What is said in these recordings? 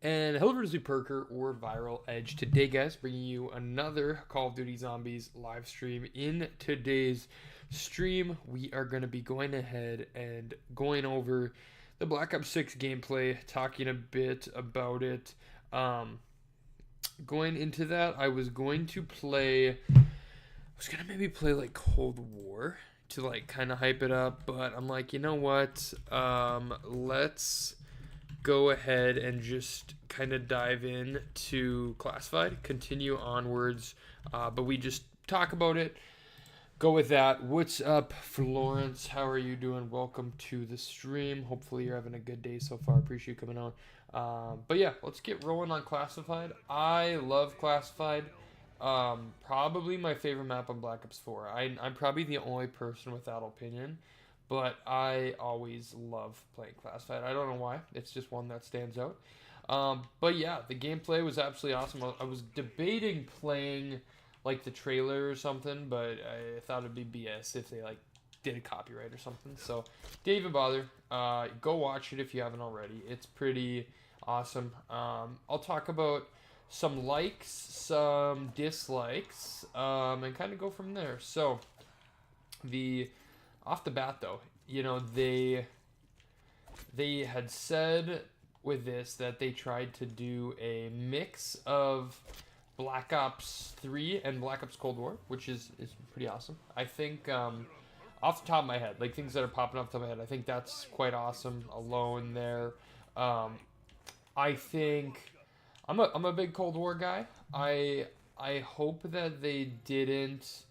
And hello, everybody, Perker or Viral Edge. Today, guys, bringing you another Call of Duty Zombies live stream. In today's stream, we are going to be going ahead and going over the Black Ops 6 gameplay, talking a bit about it. Going into that, I was going to maybe play like Cold War to like kind of hype it up, but I'm like, you know what? Let's go ahead and just kind of dive in to classified, continue onwards, but we just talk about it, go with that. What's up, Florence? How are you doing? Welcome to the stream. Hopefully you're having a good day so far. Appreciate you coming on. But yeah, let's get rolling on classified. I love classified. Probably my favorite map on Black Ops 4. I'm probably the only person with that opinion, but I always love playing classified. I don't know why. It's just one that stands out. But yeah, the gameplay was absolutely awesome. I was debating playing like the trailer or something, but I thought it'd be BS if they like did a copyright or something. So didn't even bother. Go watch it if you haven't already. It's pretty awesome. I'll talk about some likes, some dislikes, and kind of go from there. So off the bat, though, you know, they had said with this that they tried to do a mix of Black Ops 3 and Black Ops Cold War, which is pretty awesome. I think, off the top of my head, like things that are popping off the top of my head, I think that's quite awesome alone there. I think I'm a big Cold War guy. I hope that they didn't.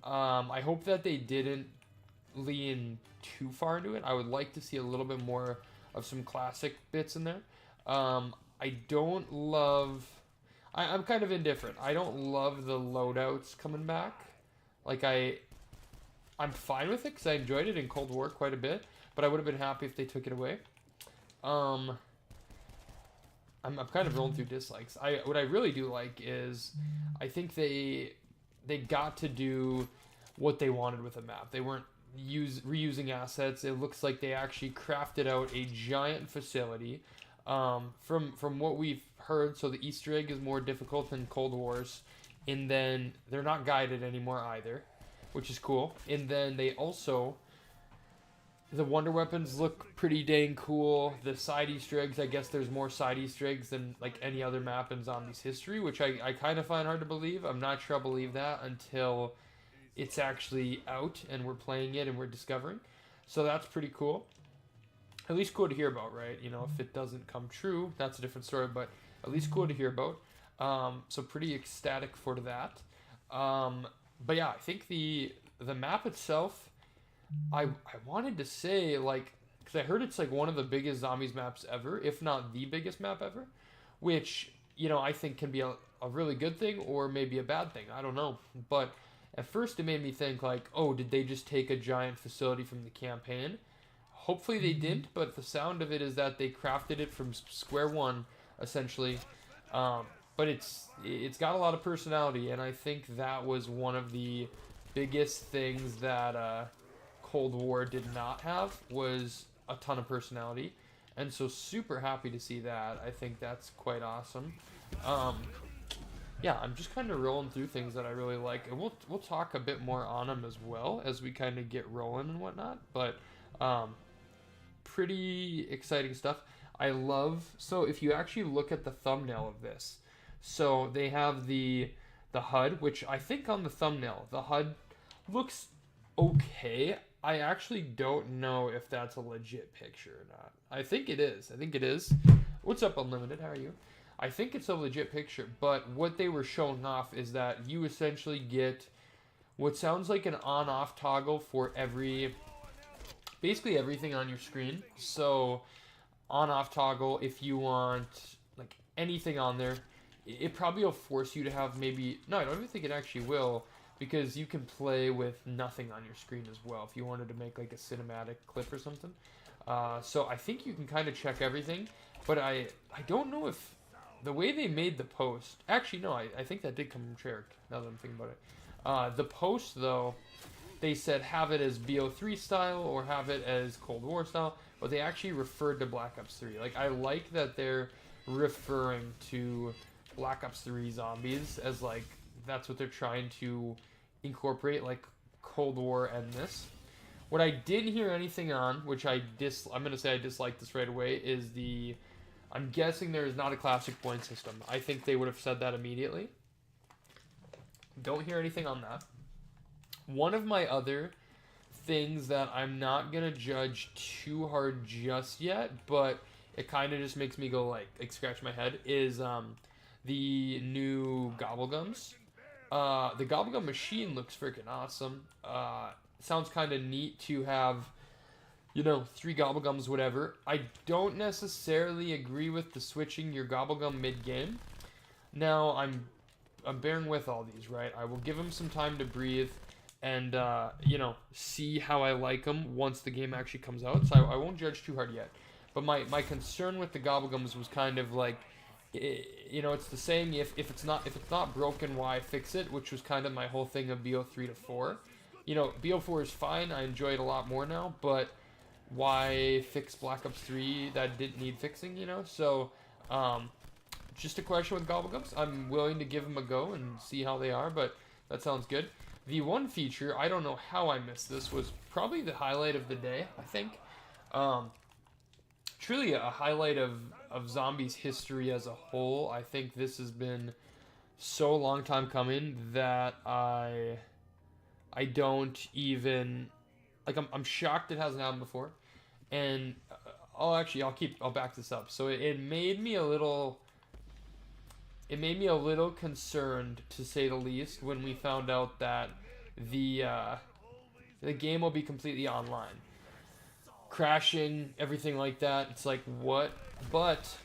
I hope that they didn't lean too far into it. I would like to see a little bit more of some classic bits in there. I don't love. I'm kind of indifferent. I don't love the loadouts coming back. Like I'm fine with it because I enjoyed it in Cold War quite a bit, but I would have been happy if they took it away. I'm kind of rolling through dislikes. What I really do like is I think they got to do what they wanted with the map. They weren't reusing assets. It looks like they actually crafted out a giant facility. From what we've heard, so the Easter egg is more difficult than Cold Wars, and then they're not guided anymore either, which is cool. And then they also, the wonder weapons look pretty dang cool. The side Easter eggs, I guess there's more side Easter eggs than like any other map in Zombies history, which I kind of find hard to believe. I'm not sure I'll believe that until it's actually out and we're playing it and we're discovering. So that's pretty cool. At least cool to hear about, right? You know, if it doesn't come true, that's a different story, but at least cool to hear about. So pretty ecstatic for that. But yeah, I think the map itself, I wanted to say, like, because I heard it's like one of the biggest Zombies maps ever, if not the biggest map ever, which, you know, I think can be a really good thing or maybe a bad thing. I don't know. But at first it made me think like, oh, did they just take a giant facility from the campaign? Hopefully they didn't, but the sound of it is that they crafted it from square one, essentially. But it's got a lot of personality, and I think that was one of the biggest things that Cold War did not have, was a ton of personality. And so super happy to see that. I think that's quite awesome. Yeah, I'm just kind of rolling through things that I really like, and we'll talk a bit more on them as well as we kind of get rolling and whatnot. But pretty exciting stuff. I love, so if you actually look at the thumbnail of this, so they have the HUD, which I think on the thumbnail the HUD looks okay. I actually don't know if that's a legit picture or not. I think it is. What's up, Unlimited? How are you? I think it's a legit picture, but what they were showing off is that you essentially get what sounds like an on-off toggle for basically everything on your screen. So on-off toggle, if you want like anything on there, it probably will force you to have maybe, no, I don't even think it actually will, because you can play with nothing on your screen as well if you wanted to make like a cinematic clip or something. So I think you can kind of check everything, but I don't know if the way they made the post, actually no, I think that did come from Treyarch, now that I'm thinking about it. The post though, they said have it as BO3 style or have it as Cold War style, but they actually referred to Black Ops 3. Like, I like that they're referring to Black Ops 3 zombies as like that's what they're trying to incorporate, like Cold War and this. What I didn't hear anything on, which I'm gonna say I dislike this right away, is I'm guessing there is not a classic point system. I think they would have said that immediately. Don't hear anything on that. One of my other things that I'm not gonna judge too hard just yet, but it kind of just makes me go like scratch my head, is the new Gobblegums. The Gobblegum machine looks freaking awesome. Sounds kind of neat to have, you know, 3 Gobblegums, whatever. I don't necessarily agree with the switching your Gobblegum mid-game. Now, I'm bearing with all these, right? I will give them some time to breathe and, you know, see how I like them once the game actually comes out. So I won't judge too hard yet. But my concern with the Gobblegums was kind of like, you know, it's the saying, if it's not broken, why fix it? Which was kind of my whole thing of BO3 to 4. You know, BO4 is fine. I enjoy it a lot more now, but why fix Black Ops 3 that didn't need fixing, you know? So, just a question with Gobblegums. I'm willing to give them a go and see how they are, but that sounds good. The one feature, I don't know how I missed this, was probably the highlight of the day, I think. Truly a highlight of zombies history as a whole. I think this has been so long time coming that I don't even, like, I'm shocked it hasn't happened before. And I'll back this up. So it made me a little concerned, to say the least, when we found out that the game will be completely online. Crashing, everything like that. It's like, what? But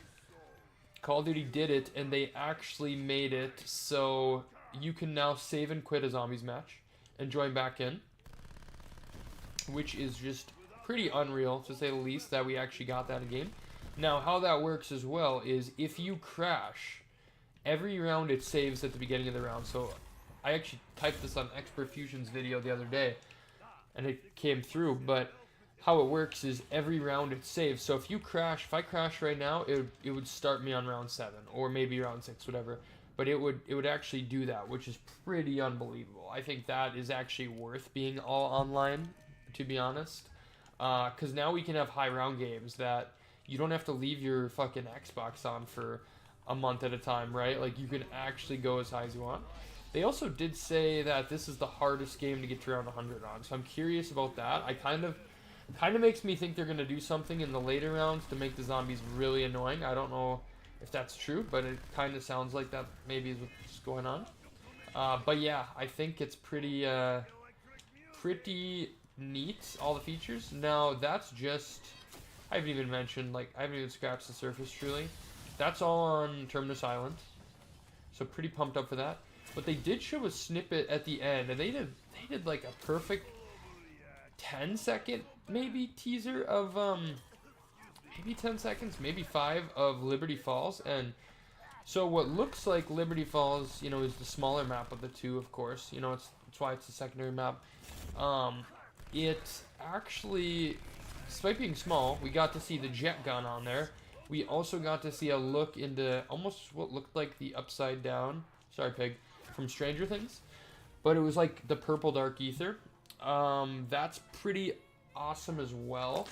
Call of Duty did it, and they actually made it so you can now save and quit a zombies match and join back in, which is just pretty unreal, to say the least, that we actually got that in game. Now, how that works as well is if you crash, every round it saves at the beginning of the round. So I actually typed this on Expert Fusion's video the other day, and it came through, but how it works is every round it saves. So if I crash right now, it would start me on round 7 or maybe round 6, whatever. But it would actually do that, which is pretty unbelievable. I think that is actually worth being all online, to be honest. Because now we can have high round games that you don't have to leave your fucking Xbox on for a month at a time, right? Like, you can actually go as high as you want. They also did say that this is the hardest game to get to around 100 on, so I'm curious about that. I kind of makes me think they're going to do something in the later rounds to make the zombies really annoying. I don't know if that's true, but it kind of sounds like that maybe is what's going on. But yeah, I think it's pretty neat, all the features. Now, that's just, I haven't even mentioned, like, I haven't even scratched the surface, truly. That's all on Terminus Island, so pretty pumped up for that. But they did show a snippet at the end, and they did like a perfect 10-second maybe teaser of maybe 10 seconds, maybe 5 of Liberty Falls. And so what looks like Liberty Falls, you know, is the smaller map of the two, of course. You know, that's why it's a secondary map. It actually, despite being small, we got to see the jet gun on there. We also got to see a look into almost what looked like the upside down, sorry pig, from Stranger Things, but it was like the purple dark ether. That's pretty awesome as well.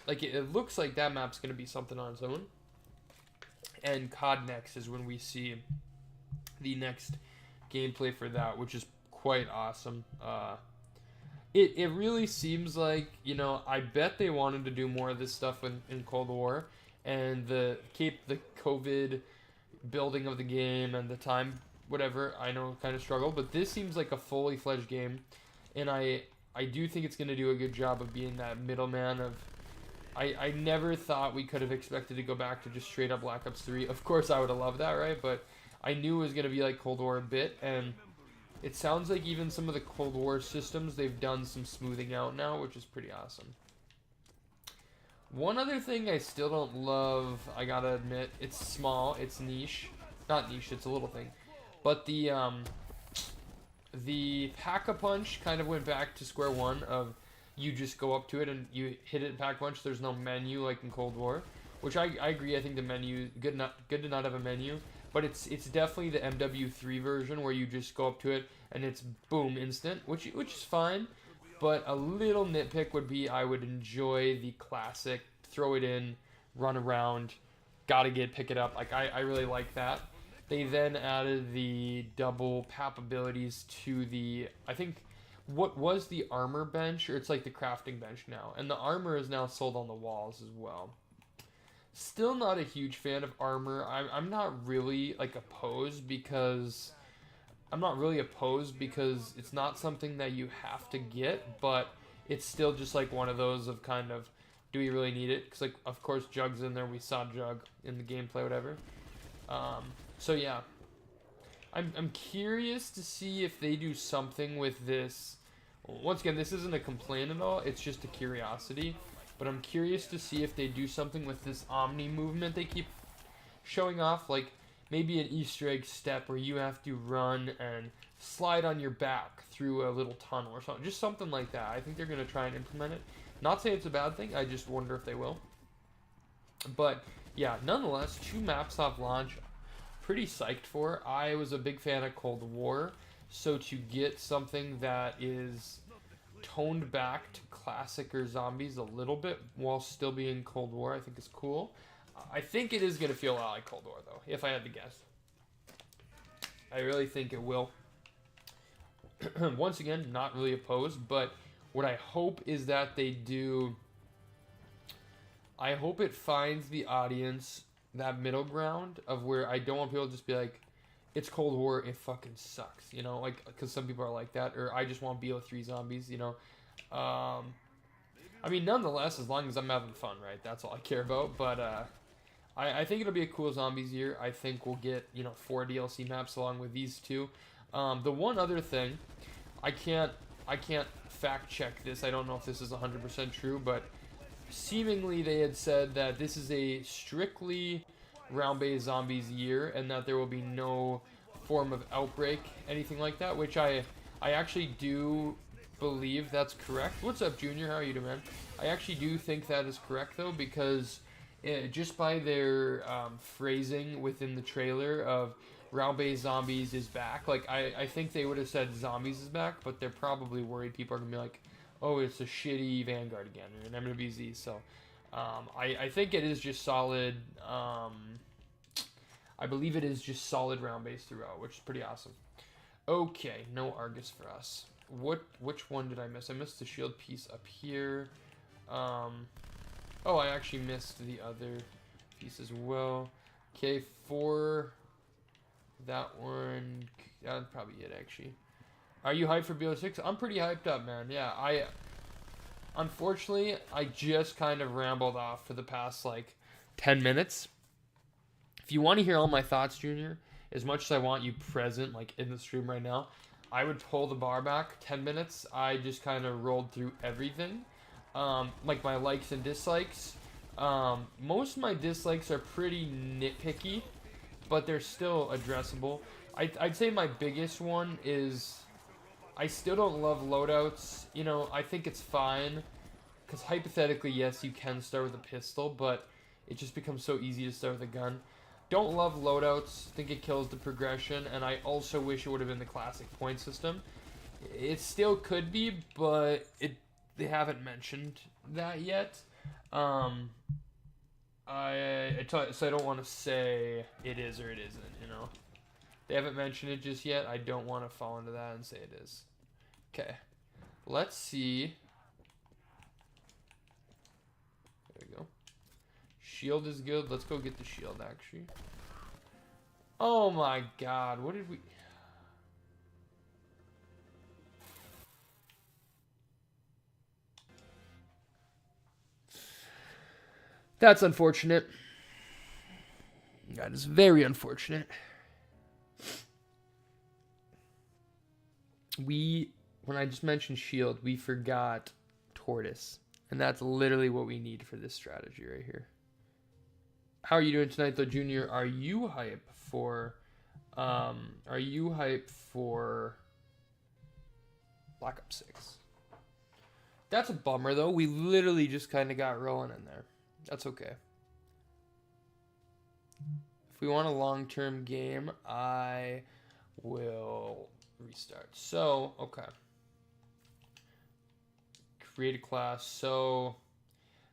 Like, it looks like that map's gonna be something on its own. And COD Next is when we see the next gameplay for that, which is quite awesome. It really seems like, you know, I bet they wanted to do more of this stuff in Cold War, and the COVID building of the game and the time, whatever, I know kind of struggled, but this seems like a fully fledged game, and I do think it's going to do a good job of being that middleman of, I never thought we could have expected to go back to just straight up Black Ops 3. Of course, I would have loved that, right? But I knew it was going to be like Cold War a bit, and it sounds like even some of the Cold War systems, they've done some smoothing out now, which is pretty awesome. One other thing I still don't love, I gotta admit, it's small, it's niche. Not niche, it's a little thing. But the Pack-a-Punch kind of went back to square one of you just go up to it and you hit it Pack-a-Punch. There's no menu like in Cold War. which I agree. I think the menu good to not have a menu, but it's definitely the MW3 version where you just go up to it and it's boom instant, which is fine. But a little nitpick would be I would enjoy the classic, throw it in, run around, pick it up. Like I really like that. They then added the double pap abilities to the, I think, what was the armor bench, or it's like the crafting bench now. And the armor is now sold on the walls as well. Still not a huge fan of armor. I'm not really like opposed because it's not something that you have to get, but it's still just like one of those of kind of, do we really need it? Because like, of course, Jug's in there. We saw Jug in the gameplay, whatever. So yeah, I'm curious to see if they do something with this. Once again, this isn't a complaint at all. It's just a curiosity. But I'm curious to see if they do something with this Omni movement they keep showing off. Like maybe an Easter egg step where you have to run and slide on your back through a little tunnel or something. Just something like that. I think they're going to try and implement it. Not saying it's a bad thing. I just wonder if they will. But yeah, nonetheless, 2 maps off launch. Pretty psyched for. I was a big fan of Cold War, so to get something that is toned back to classic or zombies a little bit while still being Cold War, I think is cool. I think it is going to feel a lot like Cold War, though, if I had to guess. I really think it will. Once again, not really opposed, but what I hope is that they do... I hope it finds the audience that middle ground of where I don't want people to just be like, it's Cold War, it fucking sucks, you know, like, because some people are like that, or I just want BO3 zombies, you know. I mean, nonetheless, as long as I'm having fun, right, that's all I care about. But I think it'll be a cool zombies year. I think we'll get, you know, 4 DLC maps along with these 2. The one other thing, I can't fact check this, I don't know if this is 100% true, but seemingly they had said that this is a strictly round-based zombies year and that there will be no form of outbreak, anything like that, which I actually do believe that's correct. What's up, Junior? How are you doing, man? I actually do think that is correct, though, because just by their phrasing within the trailer of round-based zombies is back, like, I think they would have said zombies is back, but they're probably worried people are going to be like, oh, it's a shitty Vanguard again, or an MWZ, so I think it is just solid, I believe it is just solid round-based throughout, which is pretty awesome. Okay, no Argus for us. Which one did I miss? I missed the shield piece up here. Oh, I actually missed the other piece as well. Okay, for that one, that's probably it, actually. Are you hyped for BO6? I'm pretty hyped up, man. Yeah, unfortunately, I just kind of rambled off for the past, like, 10 minutes. If you want to hear all my thoughts, Junior, as much as I want you present, like, in the stream right now, I would pull the bar back 10 minutes. I just kind of rolled through everything. Like, my likes and dislikes. Most of my dislikes are pretty nitpicky, but they're still addressable. I'd say my biggest one is... I still don't love loadouts. You know, I think it's fine. Because hypothetically, yes, you can start with a pistol, but it just becomes so easy to start with a gun. Don't love loadouts. Think it kills the progression. And I also wish it would have been the classic point system. It still could be, but they haven't mentioned that yet. So I don't want to say it is or it isn't, you know. They haven't mentioned it just yet. I don't want to fall into that and say it is. Okay. Let's see. There we go. Shield is good. Let's go get the shield, actually. Oh my god. What did we... That's unfortunate. That is very unfortunate. When I just mentioned shield, we forgot tortoise. And that's literally what we need for this strategy right here. How are you doing tonight, though, Junior? Are you hype for Black Ops 6? That's a bummer, though. We literally just kind of got rolling in there. That's okay. If we want a long-term game, I will restart. So, okay. Create a class. So,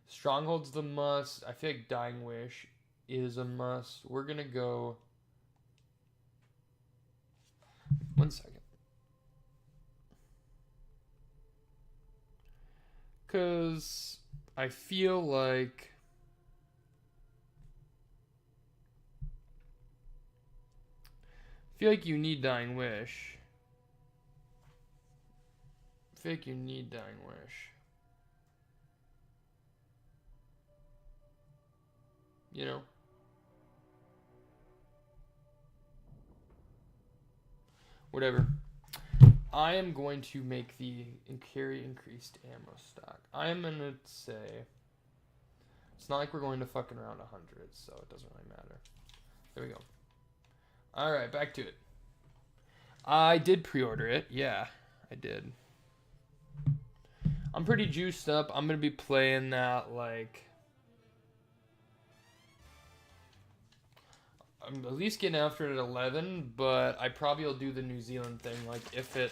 Stronghold's the must. I feel like Dying Wish is a must. We're going to go... 1 second. Because I feel like... you need Dying Wish. I feel like you need Dying Wish. You know? Whatever. I am going to make the carry increased ammo stock. I am going to say... It's not like we're going to fucking around 100, so it doesn't really matter. There we go. Alright, back to it. I did pre-order it. Yeah, I did. I'm pretty juiced up. I'm going to be playing that, like... I'm at least getting after it at 11, but I probably will do the New Zealand thing. Like, if it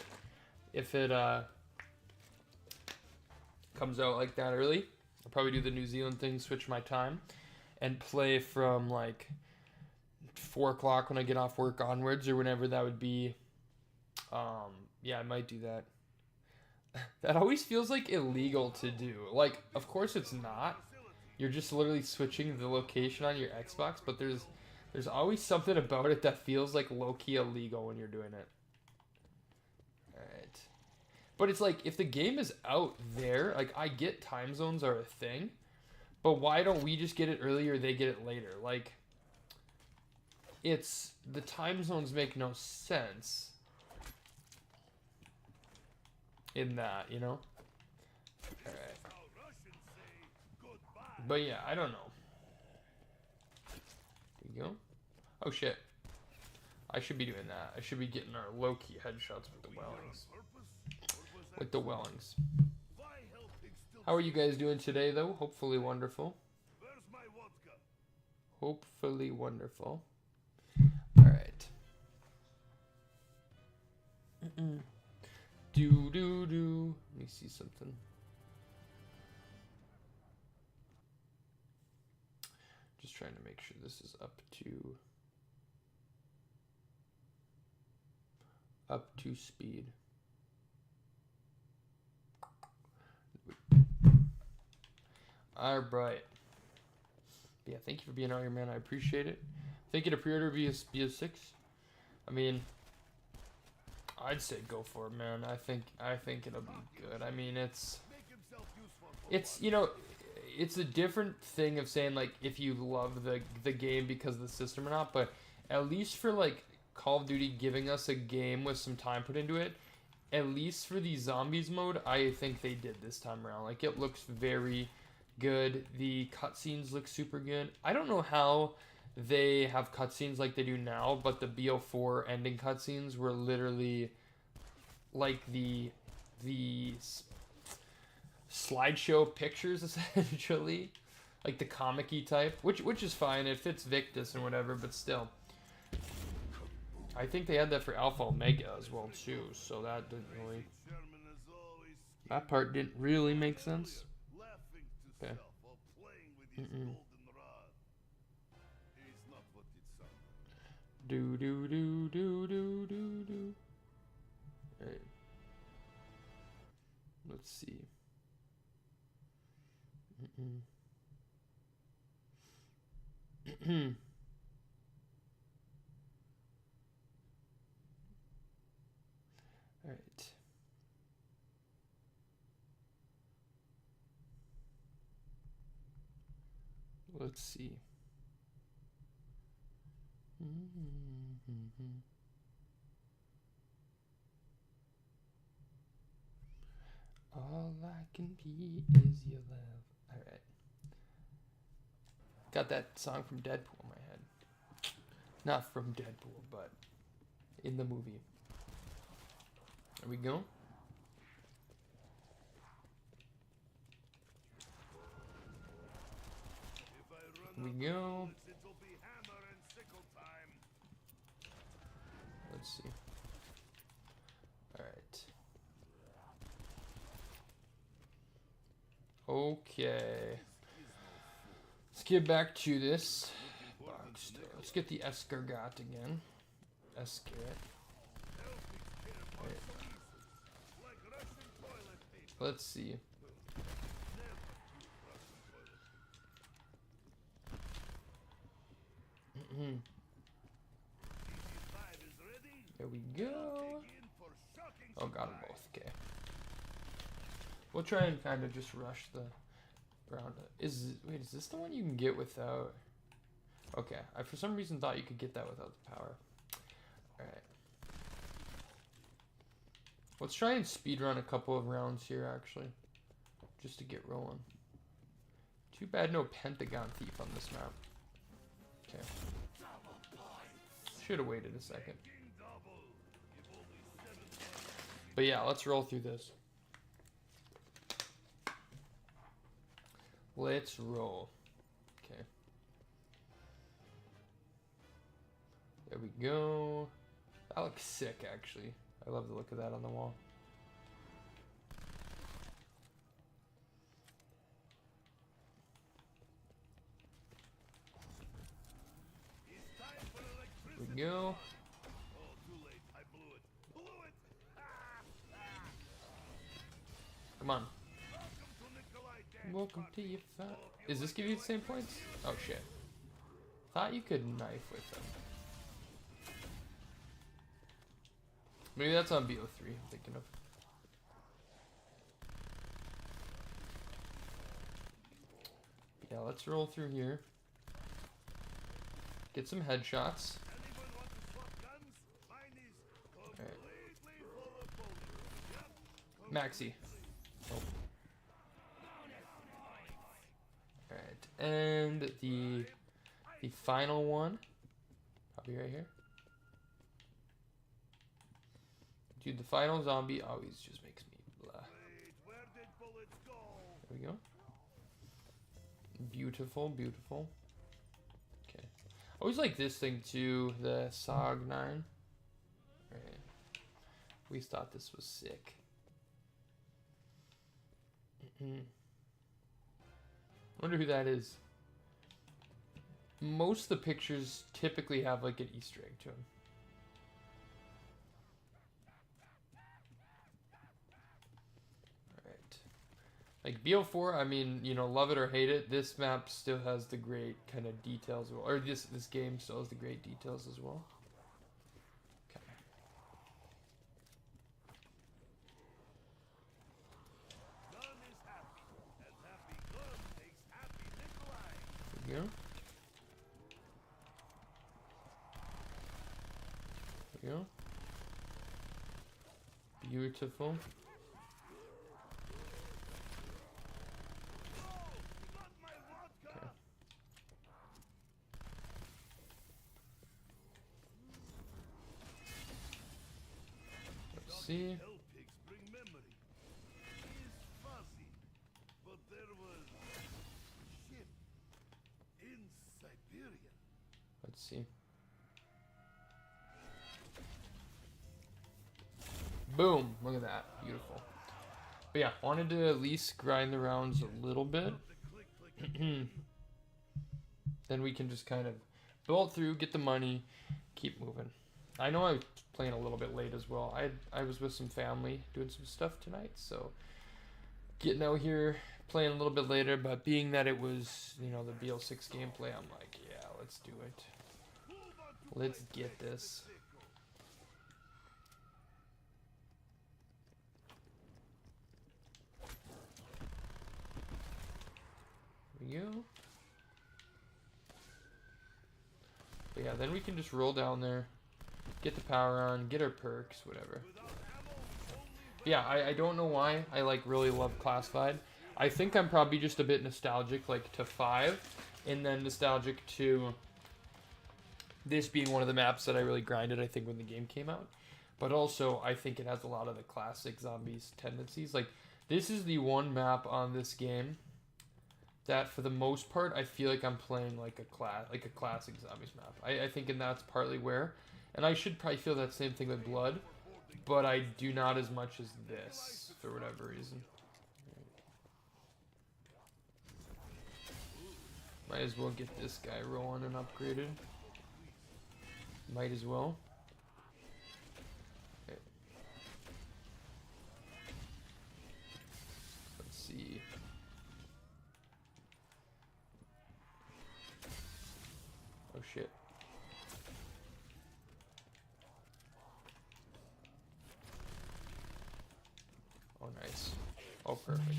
comes out like that early, I'll probably do the New Zealand thing, switch my time, and play from, like, 4 o'clock when I get off work onwards, or whenever that would be. Yeah, I might do that. That always feels, like, illegal to do. Like, of course it's not. You're just literally switching the location on your Xbox, but there's always something about it that feels like low-key illegal when you're doing it. Alright. But it's like, if the game is out there, like, I get time zones are a thing, but why don't we just get it earlier, they get it later? Like, it's, the time zones make no sense in that, you know? Alright. But yeah, I don't know. There you go. Oh shit. I should be doing that. I should be getting our low-key headshots with the Wellings. With the Wellings. How are you guys doing today, though? Hopefully wonderful. Hopefully wonderful. Alright. Do. Let me see something. Just trying to make sure this is up to speed. Alright. Yeah, thank you for being out here, man. I appreciate it. Thinking to pre-order BO6? I mean, I'd say go for it, man. I think it'll be good. I mean, it's you know, it's a different thing of saying, like, if you love the game because of the system or not, but at least for, like, Call of Duty giving us a game with some time put into it, at least for the zombies mode, I think they did this time around. Like, it looks very good. The cutscenes look super good. I don't know how they have cutscenes like they do now, but the BO4 ending cutscenes were literally like the slideshow pictures, essentially, like the comic-y type, which is fine. It fits Victus and whatever, but still, I think they had that for Alpha Omega as well too. So that part didn't really make sense. Okay. Do. Alright. Let's see. Alright. Let's see. All I can be is your love. Alright. Got that song from Deadpool in my head. Not from Deadpool, but in the movie. There we go. Here we go. Let's see. Alright. Okay. Let's get back to this. Let's get the escargot again. Escargot. Right. Let's see. There we go. Oh, got them both. Okay. We'll try and kind of just rush the round. Wait, is this the one you can get without? Okay, I for some reason thought you could get that without the power. All right. Let's try and speed run a couple of rounds here, actually, just to get rolling. Too bad no Pentagon Thief on this map. Okay. Should have waited a second. But yeah, let's roll through this. Let's roll. Okay. There we go. That looks sick, actually. I love the look of that on the wall. There we go. Come on. Welcome to your fat. Is this give you the same points? Oh shit. Thought you could knife with them. Maybe that's on BO3 I'm thinking of. Yeah, let's roll through here. Get some headshots. Alright. Maxi. Oh. Alright, and the final one. Probably right here. Dude, the final zombie always just makes me blah. There we go. Beautiful, beautiful. Okay. I always like this thing too, the SOG 9. Right. We thought this was sick. Wonder who that is. Most of the pictures typically have like an Easter egg to them. Like BO4, I mean, you know, love it or hate it, this map still has the great kind of details, or this game still has the great details as well. Okay. There we go. There we go. Beautiful. See. Let's see. Boom! Look at that. Beautiful. But yeah, wanted to at least grind the rounds a little bit. Then we can just kind of bolt through, get the money, keep moving. I know I was playing a little bit late as well. I was with some family doing some stuff tonight, so getting out here, playing a little bit later, but being that it was, you know, the BO6 gameplay, I'm like, yeah, let's do it. Let's get this. There we go. But yeah, then we can just roll down there. Get the power on, get our perks, whatever. Yeah, I don't know why I like really love Classified. I think I'm probably just a bit nostalgic like to 5, and then nostalgic to this being one of the maps that I really grinded, I think, when the game came out. But also, I think it has a lot of the classic zombies tendencies. Like, this is the one map on this game that, for the most part, I feel like I'm playing like a classic zombies map. I think, and that's partly where And I should probably feel that same thing with blood, but I do not as much as this, for whatever reason. Might as well get this guy rolling and upgraded. Might as well. Okay. Let's see. Oh shit. Oh nice. Oh perfect.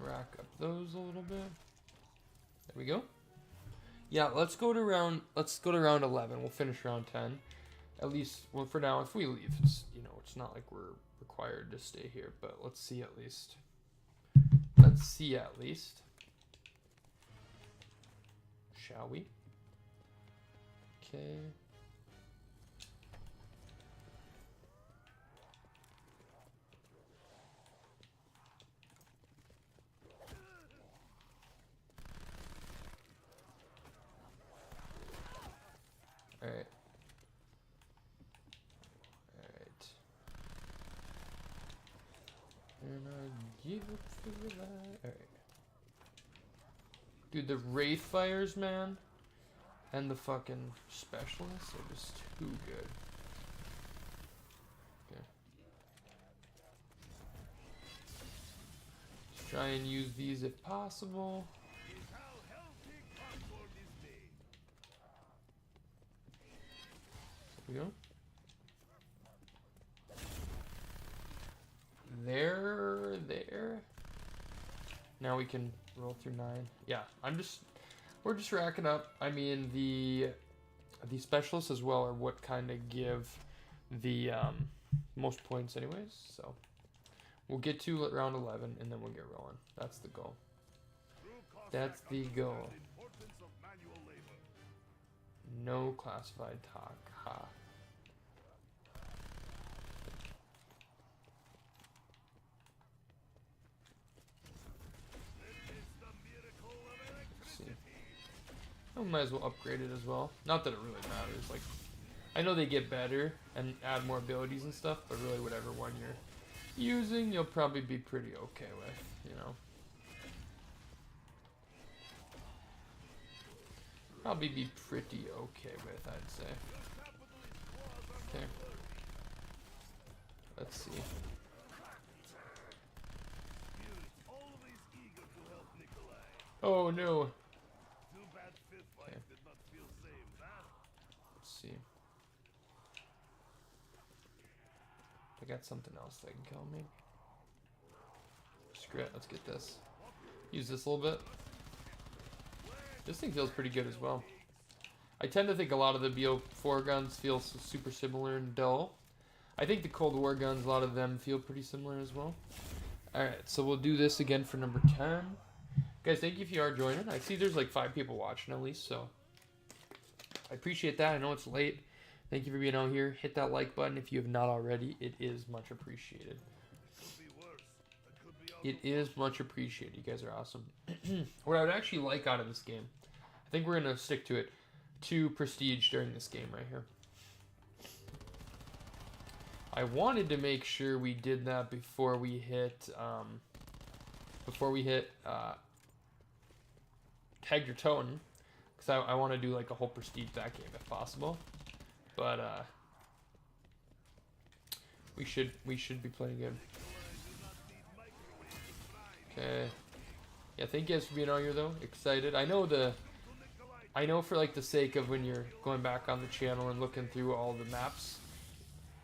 Rack up those a little bit. There we go. Yeah, let's go to round 11. We'll finish round 10. At least, well, for now, if we leave, it's, you know, it's not like we're required to stay here, but let's see at least. Let's see at least. Shall we? Okay. Alright. Alright. And I give it for that. Alright. Dude, the Wraith Fires, man, and the fucking Specialists are just too good. Okay. Let's try and use these if possible. There we go. There. Now we can roll through 9. Yeah, we're just racking up. I mean, the specialists as well are what kind of give the most points anyways. So we'll get to round 11 and then we'll get rolling. That's the goal. That's the goal. No classified talk. Ha. I might as well upgrade it as well. Not that it really matters. Like, I know they get better and add more abilities and stuff, but really whatever one you're using, you'll probably be pretty okay with, you know. Probably be pretty okay with, I'd say. Okay. Let's see. Oh no. I got something else that can kill me. Screw it, let's get this. Use this a little bit. This thing feels pretty good as well. I tend to think a lot of the BO4 guns feel super similar and dull. I think the Cold War guns, a lot of them feel pretty similar as well. Alright, so we'll do this again for number 10. Guys, thank you if you are joining. I see there's like 5 people watching at least, so I appreciate that. I know it's late. Thank you for being out here. Hit that like button if you have not already. It is much appreciated. It is much appreciated. You guys are awesome. What I would actually like out of this game, I think we're going to stick to it, 2 prestige during this game right here. I wanted to make sure we did that before we hit Tagged Your Totem, because I want to do like a whole prestige that game if possible. But we should be playing good. Okay. Yeah, thank you guys for being out here though. Excited. I know for like the sake of when you're going back on the channel and looking through all the maps,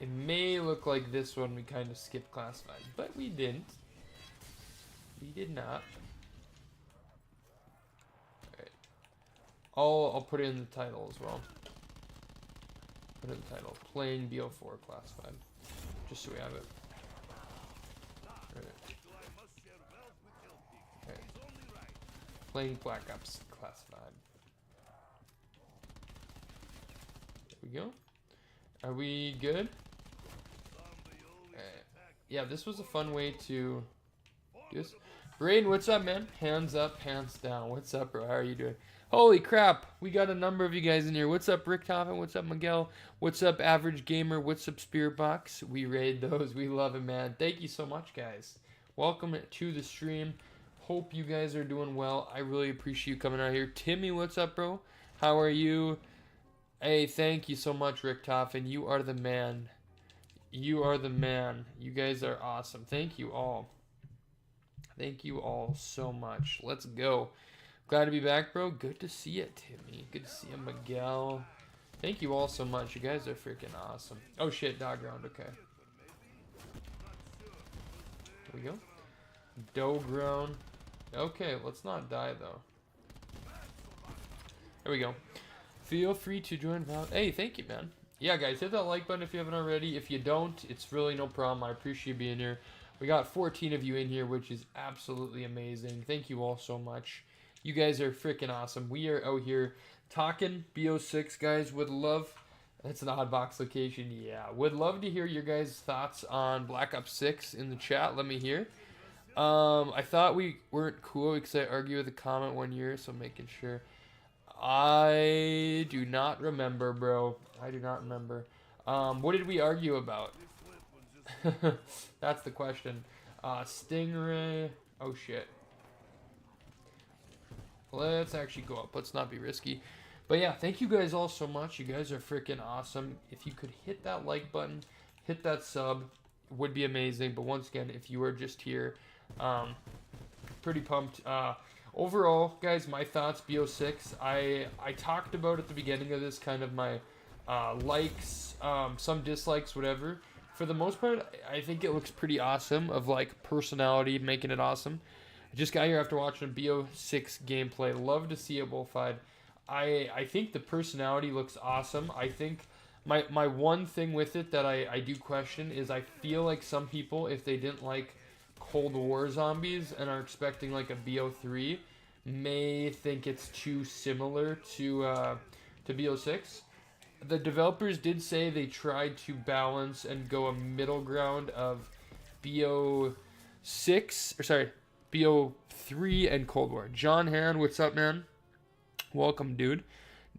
it may look like this one we kind of skipped classified, but we didn't. We did not. Alright. I'll put it in the title as well. Put in the title, playing BO4 classified, just so we have it. Right. Playing Black Ops classified. There we go. Are we good? yeah, this was a fun way to do this. Braden, what's up, man? Hands up, hands down. What's up, bro? How are you doing? Holy crap, we got a number of you guys in here. What's up, Rick Toppin? What's up, Miguel? What's up, Average Gamer? What's up, Spirit Box? We raid those. We love it, man. Thank you so much, guys. Welcome to the stream. Hope you guys are doing well. I really appreciate you coming out here. Timmy, what's up, bro? How are you? Hey, thank you so much, Rick Toppin. You are the man. You are the man. You guys are awesome. Thank you all. Thank you all so much. Let's go. Glad to be back, bro. Good to see you, Timmy. Good to see you, Miguel. Thank you all so much. You guys are freaking awesome. Oh, shit. Dog round. Okay. Here we go. Doe ground. Okay, let's not die, though. There we go. Feel free to join Val. Hey, thank you, man. Yeah, guys, hit that like button if you haven't already. If you don't, it's really no problem. I appreciate you being here. We got 14 of you in here, which is absolutely amazing. Thank you all so much. You guys are freaking awesome. We are out here talking BO6, guys. Would love... That's an odd box location. Yeah. Would love to hear your guys' thoughts on Black Ops 6 in the chat. Let me hear. I thought we weren't cool because I argued with a comment one year, so making sure. I do not remember, bro. I do not remember. What did we argue about? That's the question. Stingray. Oh, shit. Let's actually go up. Let's not be risky. But yeah, thank you guys all so much. You guys are freaking awesome. If you could hit that like button, hit that sub, would be amazing. But once again, if you are just here, pretty pumped. Overall, guys, my thoughts, BO6. I talked about at the beginning of this kind of my likes, some dislikes, whatever. For the most part, I think it looks pretty awesome of like personality, making it awesome. I just got here after watching BO6 gameplay. Love to see it bullfied. I think the personality looks awesome. I think my one thing with it that I do question is I feel like some people, if they didn't like Cold War zombies and are expecting like a BO3, may think it's too similar to BO6. The developers did say they tried to balance and go a middle ground of BO3 and Cold War. John Hand, what's up, man? Welcome, dude.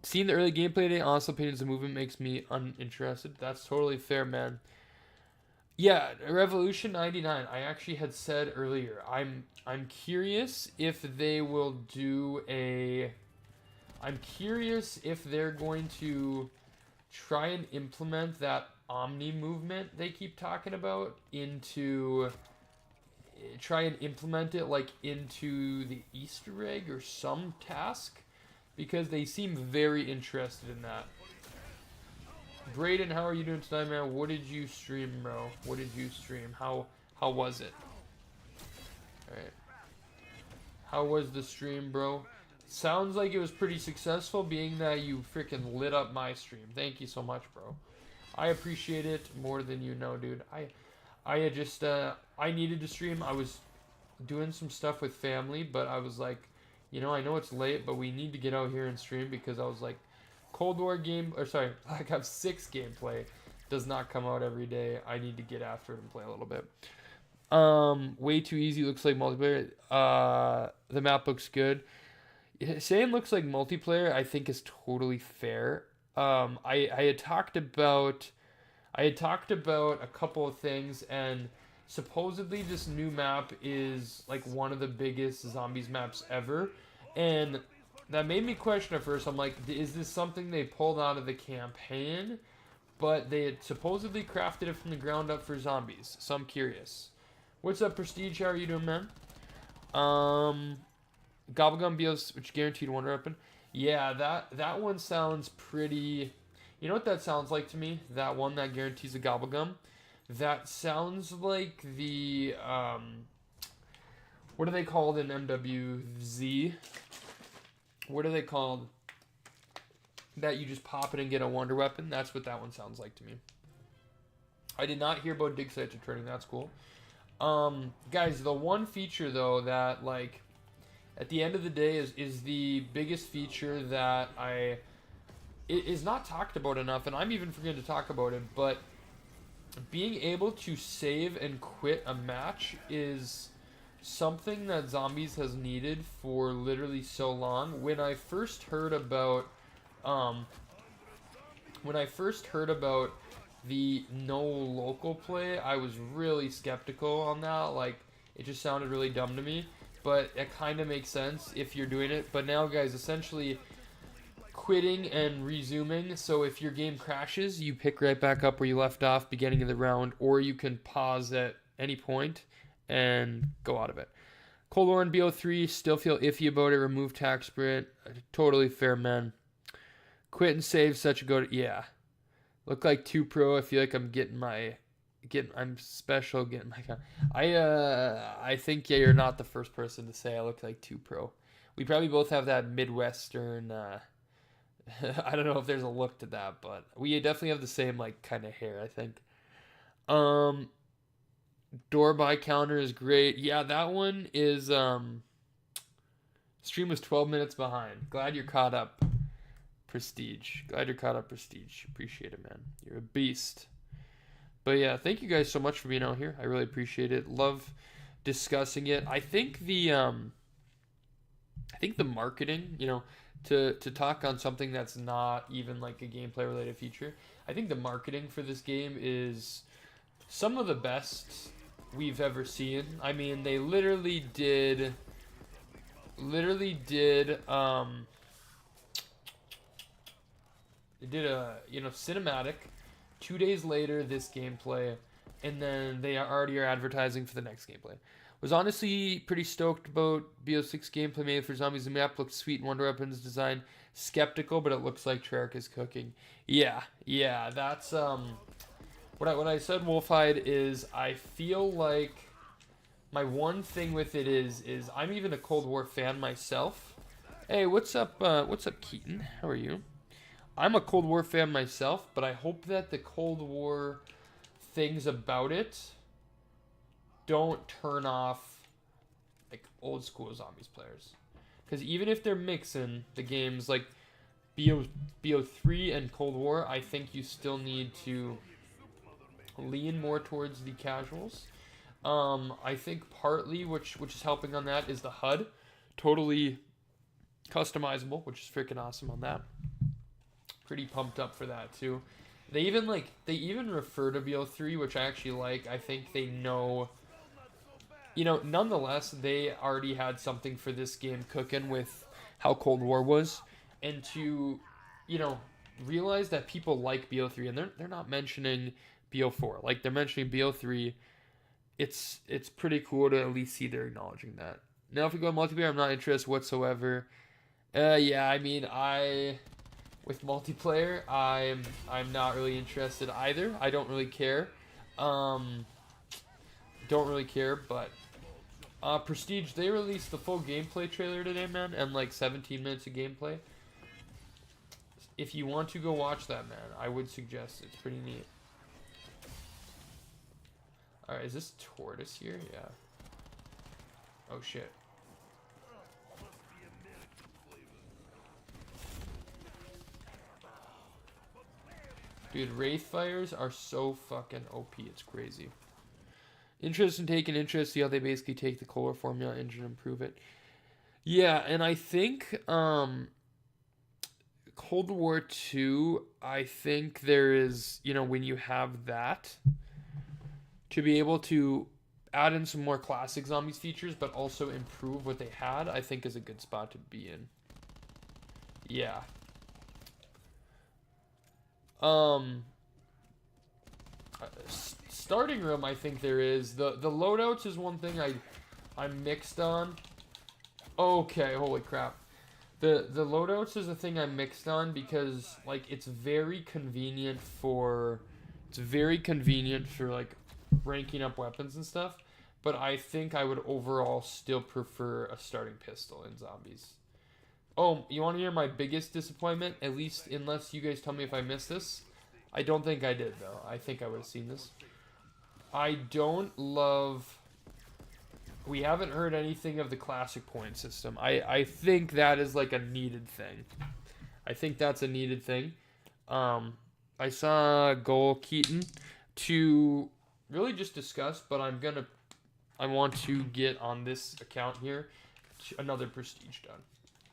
Seeing the early gameplay today, honestly, opinions of movement makes me uninterested. That's totally fair, man. Yeah, Revolution 99. I actually had said earlier. I'm curious if they will do a. I'm curious if they're going to try and implement that Omni movement they keep talking about into. Try and implement it like into the Easter egg or some task, because they seem very interested in that. Braden, how are you doing tonight, man? What did you stream, bro? What did you stream? How was it? Alright. How was the stream, bro? Sounds like it was pretty successful, being that you freaking lit up my stream. Thank you so much, bro. I appreciate it more than you know, dude. I just, I needed to stream. I was doing some stuff with family, but I was like, you know, I know it's late, but we need to get out here and stream, because I was like, Black Ops 6 gameplay does not come out every day. I need to get after it and play a little bit. Way too easy. Looks like multiplayer. The map looks good. Saying looks like multiplayer, I think, is totally fair. I had talked about a couple of things, and supposedly this new map is like one of the biggest zombies maps ever, and that made me question at first. I'm like, is this something they pulled out of the campaign, but they had supposedly crafted it from the ground up for zombies? So I'm curious. What's up, Prestige? How are you doing, man? Gobblegum BOs, which guaranteed one weapon. Yeah, that one sounds pretty. You know what that sounds like to me? That one that guarantees a Gobblegum. That sounds like the what are they called in MWZ? What are they called? That you just pop it and get a wonder weapon. That's what that one sounds like to me. I did not hear about dig sites returning. That's cool. Guys, the one feature though that, like, at the end of the day is the biggest feature that it is not talked about enough, and I'm even forgetting to talk about it, but being able to save and quit a match is something that Zombies has needed for literally so long. Um, when I first heard about the no local play, I was really skeptical on that. Like, it just sounded really dumb to me. But it kind of makes sense if you're doing it. But now, guys, essentially quitting and resuming. So if your game crashes, you pick right back up where you left off beginning of the round, or you can pause at any point and go out of it. Cold War and BO3, still feel iffy about it. Remove tax sprint. Totally fair, man. Quit and save, such a go. Yeah. Look like 2 Pro. I feel like I'm special getting my. I think, yeah, you're not the first person to say I look like 2 Pro. We probably both have that Midwestern. I don't know if there's a look to that, but we definitely have the same like kind of hair, I think. Door by counter is great. Yeah, that one is stream was 12 minutes behind. Glad you're caught up. Prestige. Glad you're caught up, Prestige. Appreciate it, man. You're a beast. But yeah, thank you guys so much for being out here. I really appreciate it. Love discussing it. I think the marketing, to talk on something that's not even like a gameplay related feature. I think the marketing for this game is some of the best we've ever seen. I mean, they literally did a cinematic. 2 days later, this gameplay, and then they already are advertising for the next gameplay. Was honestly pretty stoked about BO6 gameplay made for Zombies. The map looked sweet and Wonder Weapons design. Skeptical, but it looks like Treyarch is cooking. Yeah, that's what I said, Wolfhide, is I feel like my one thing with it is I'm even a Cold War fan myself. Hey, what's up Keaton? How are you? I'm a Cold War fan myself, but I hope that the Cold War things about it don't turn off like old school Zombies players. Because even if they're mixing the games like BO3 and Cold War, I think you still need to lean more towards the casuals. I think partly which is helping on that is the HUD. Totally customizable, which is freaking awesome on that. Pretty pumped up for that too. They even refer to BO3, which I actually like. I think they know, nonetheless, they already had something for this game cooking with how Cold War was, and to, realize that people like BO3 and they're not mentioning BO4, like they're mentioning BO3. It's pretty cool to at least see they're acknowledging that. Now, if we go multiplayer, I'm not interested whatsoever. Yeah, I mean, with multiplayer, I'm not really interested either. I don't really care. But Prestige, they released the full gameplay trailer today, man, and like 17 minutes of gameplay. If you want to go watch that, man, I would suggest it. It's pretty neat. Alright, is this Tortoise here? Yeah. Oh shit. Dude, Wraith Fires are so fucking OP, it's crazy. Interest in taking interest, see how they basically take the Cold War formula engine and improve it. Yeah, and I think Cold War 2, I think there is, when you have that, to be able to add in some more classic Zombies features, but also improve what they had, I think is a good spot to be in. Yeah. Starting room, I think there is. The loadouts is one thing I'm mixed on. Okay, holy crap. The loadouts is a thing I'm mixed on because like it's very convenient for like ranking up weapons and stuff, but I think I would overall still prefer a starting pistol in Zombies. Oh, you want to hear my biggest disappointment? At least, unless you guys tell me if I missed this. I don't think I did, though. I think I would have seen this. I don't love... We haven't heard anything of the classic point system. I think that is like a needed thing. I think that's a needed thing. I saw Goal Keaton, to really just discuss, but I want to get on this account here another prestige done.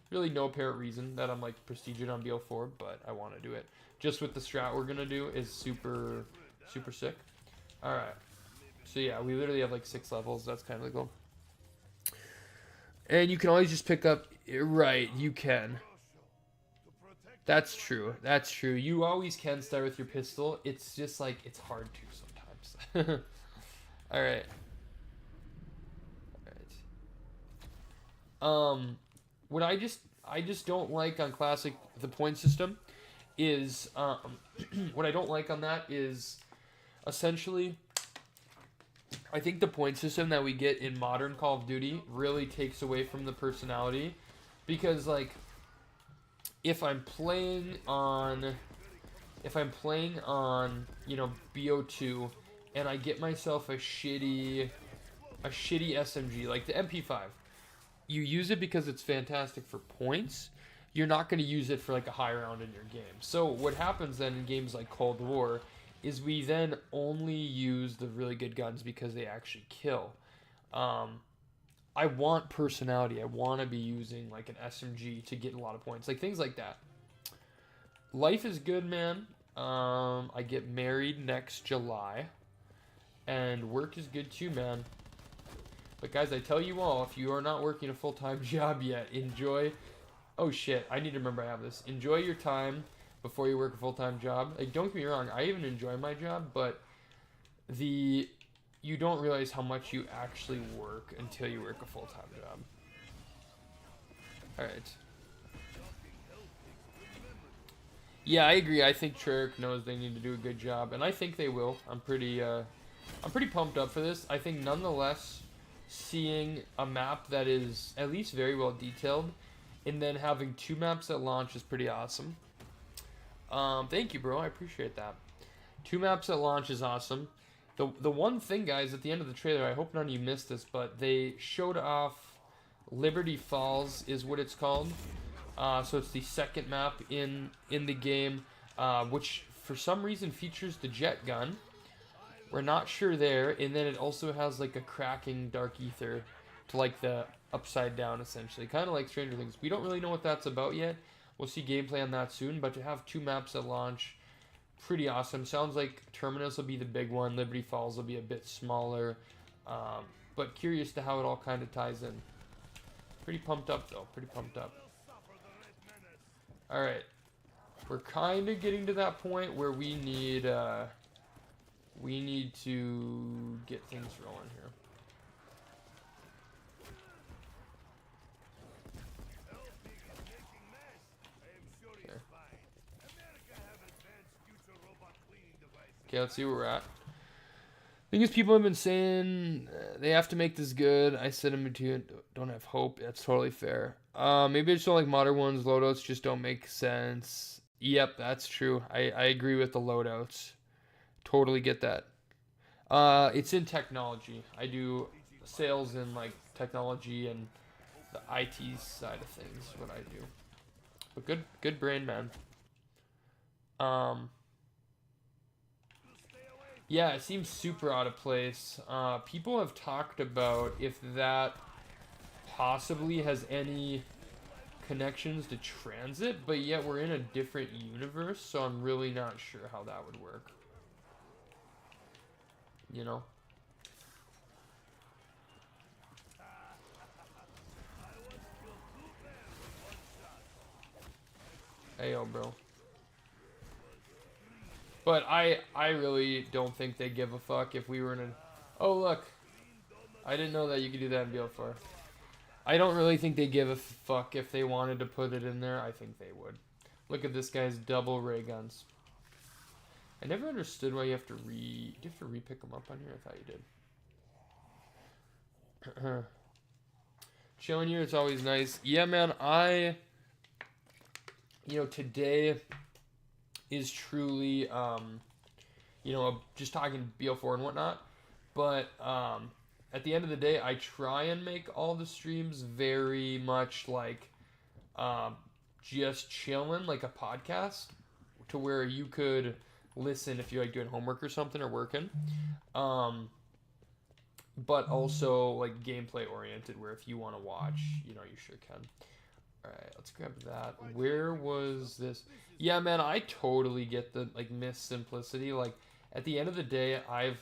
Really no apparent reason that I'm like prestiging on BO4, but I want to do it. Just with the strat we're gonna do is super sick. All right. So yeah, we literally have like 6 levels. That's kind of the goal. And you can always just pick up. Right, you can. That's true. That's true. You always can start with your pistol. It's just like it's hard to sometimes. All right. All right. What I just don't like on classic the point system is what I don't like on that is essentially I think the point system that we get in modern Call of Duty really takes away from the personality, because like if I'm playing on you know BO2 and I get myself a shitty SMG like the MP5, you use it because it's fantastic for points. You're not going to use it for like a high round in your game. So what happens then in games like Cold War is we then only use the really good guns because they actually kill. I want personality. I want to be using like an SMG to get a lot of points, like things like that. Life is good, man. I get married next July, and work is good too, man. But guys, I tell you all, if you are not working a full-time job yet, enjoy. Oh shit, I need to remember I have this. Enjoy your time before you work a full-time job. Like, don't get me wrong, I even enjoy my job, but you don't realize how much you actually work until you work a full-time job. Alright. Yeah, I agree. I think Treyarch knows they need to do a good job, and I think they will. I'm pretty pumped up for this. I think nonetheless, seeing a map that is at least very well detailed, and then having 2 maps at launch is pretty awesome. Thank you, bro. I appreciate that. 2 maps at launch is awesome. The one thing, guys, at the end of the trailer, I hope none of you missed this, but they showed off Liberty Falls is what it's called. So it's the second map in the game, which for some reason features the jet gun. We're not sure there, and then it also has like a cracking dark ether to like the upside down, essentially, kind of like Stranger Things. We don't really know what that's about yet. We'll see gameplay on that soon, but to have 2 maps at launch, pretty awesome. Sounds like Terminus will be the big one, Liberty Falls will be a bit smaller, but curious to how it all kind of ties in. Pretty pumped up though, pretty pumped up. All right, we're kind of getting to that point where we need to get things rolling here. Okay, let's see where we're at. Thing is, people have been saying they have to make this good. I said them to don't have hope. That's totally fair. Maybe I just don't like modern ones. Loadouts just don't make sense. Yep, that's true. I agree with the loadouts. Totally get that. It's in technology. I do sales in like technology and the IT side of things. What I do. But good brain, man. Yeah, it seems super out of place. People have talked about if that possibly has any connections to transit, but yet we're in a different universe, so I'm really not sure how that would work. You know? Hey, yo, bro. But I really don't think they give a fuck if we were in a... Oh, look. I didn't know that you could do that in BO4. I don't really think they give a fuck if they wanted to put it in there. I think they would. Look at this guy's double ray guns. I never understood why you have to do you have to re-pick them up on here? I thought you did. Chilling here, it's always nice. Yeah, man, you know, today is truly, you know, just talking BO4 and whatnot. But at the end of the day, I try and make all the streams very much like just chilling, like a podcast, to where you could listen if you're like doing homework or something or working. But also like gameplay oriented, where if you want to watch, you know, you sure can. All right, let's grab that. Where was this? Yeah, man, I totally get the like miss simplicity. Like at the end of the day, I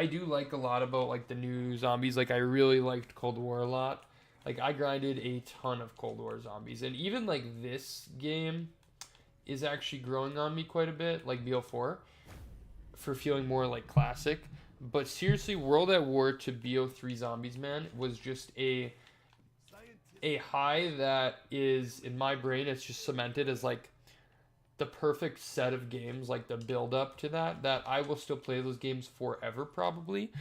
do like a lot about like the new zombies. Like I really liked Cold War a lot. Like I grinded a ton of Cold War zombies, and even like this game is actually growing on me quite a bit, like BO4, for feeling more like classic. But seriously, World at War to BO3 zombies, man, was just a high that is in my brain. It's just cemented as like the perfect set of games, like the build up to that I will still play those games forever. Probably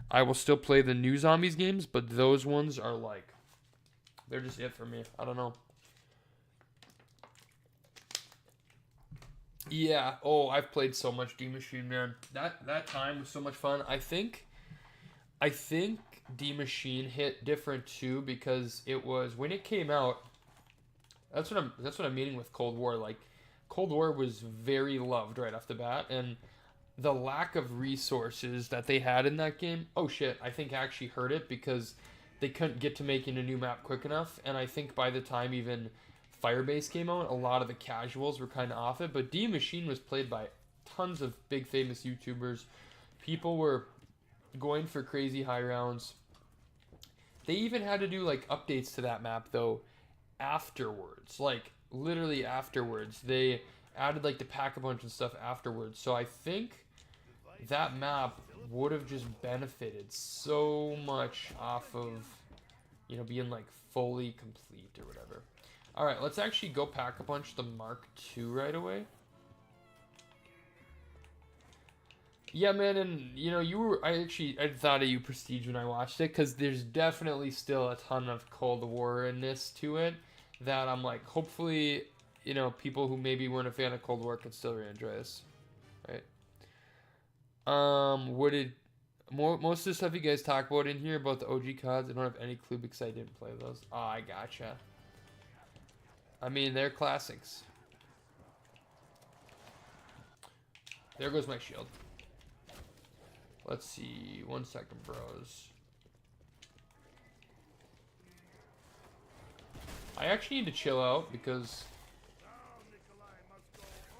I will still play the new zombies games, but those ones are like, they're just it for me. I don't know. Yeah. Oh, I've played so much D Machine, man. That time was so much fun. I think D Machine hit different too, because it was when it came out. That's what I'm meaning with Cold War. Like Cold War was very loved right off the bat, and the lack of resources that they had in that game, oh shit, I think actually hurt it, because they couldn't get to making a new map quick enough. And I think by the time even Firebase came out, a lot of the casuals were kind of off it. But D Machine was played by tons of big famous YouTubers. People were going for crazy high rounds. They even had to do like updates to that map though afterwards. Like literally afterwards. They added like the pack-a-punch and stuff afterwards. So I think that map would have just benefited so much off of, you know, being like fully complete or whatever. All right, let's actually go pack-a-punch the Mark II right away. Yeah, man, and you know, I thought of you, Prestige, when I watched it, because there's definitely still a ton of Cold War-ness to it that I'm like, hopefully, you know, people who maybe weren't a fan of Cold War can still really enjoy this, right? Most of the stuff you guys talk about in here about the OG CODs, I don't have any clue because I didn't play those. Oh, I gotcha. I mean, they're classics. There goes my shield. Let's see. 1 second, bros. I actually need to chill out because...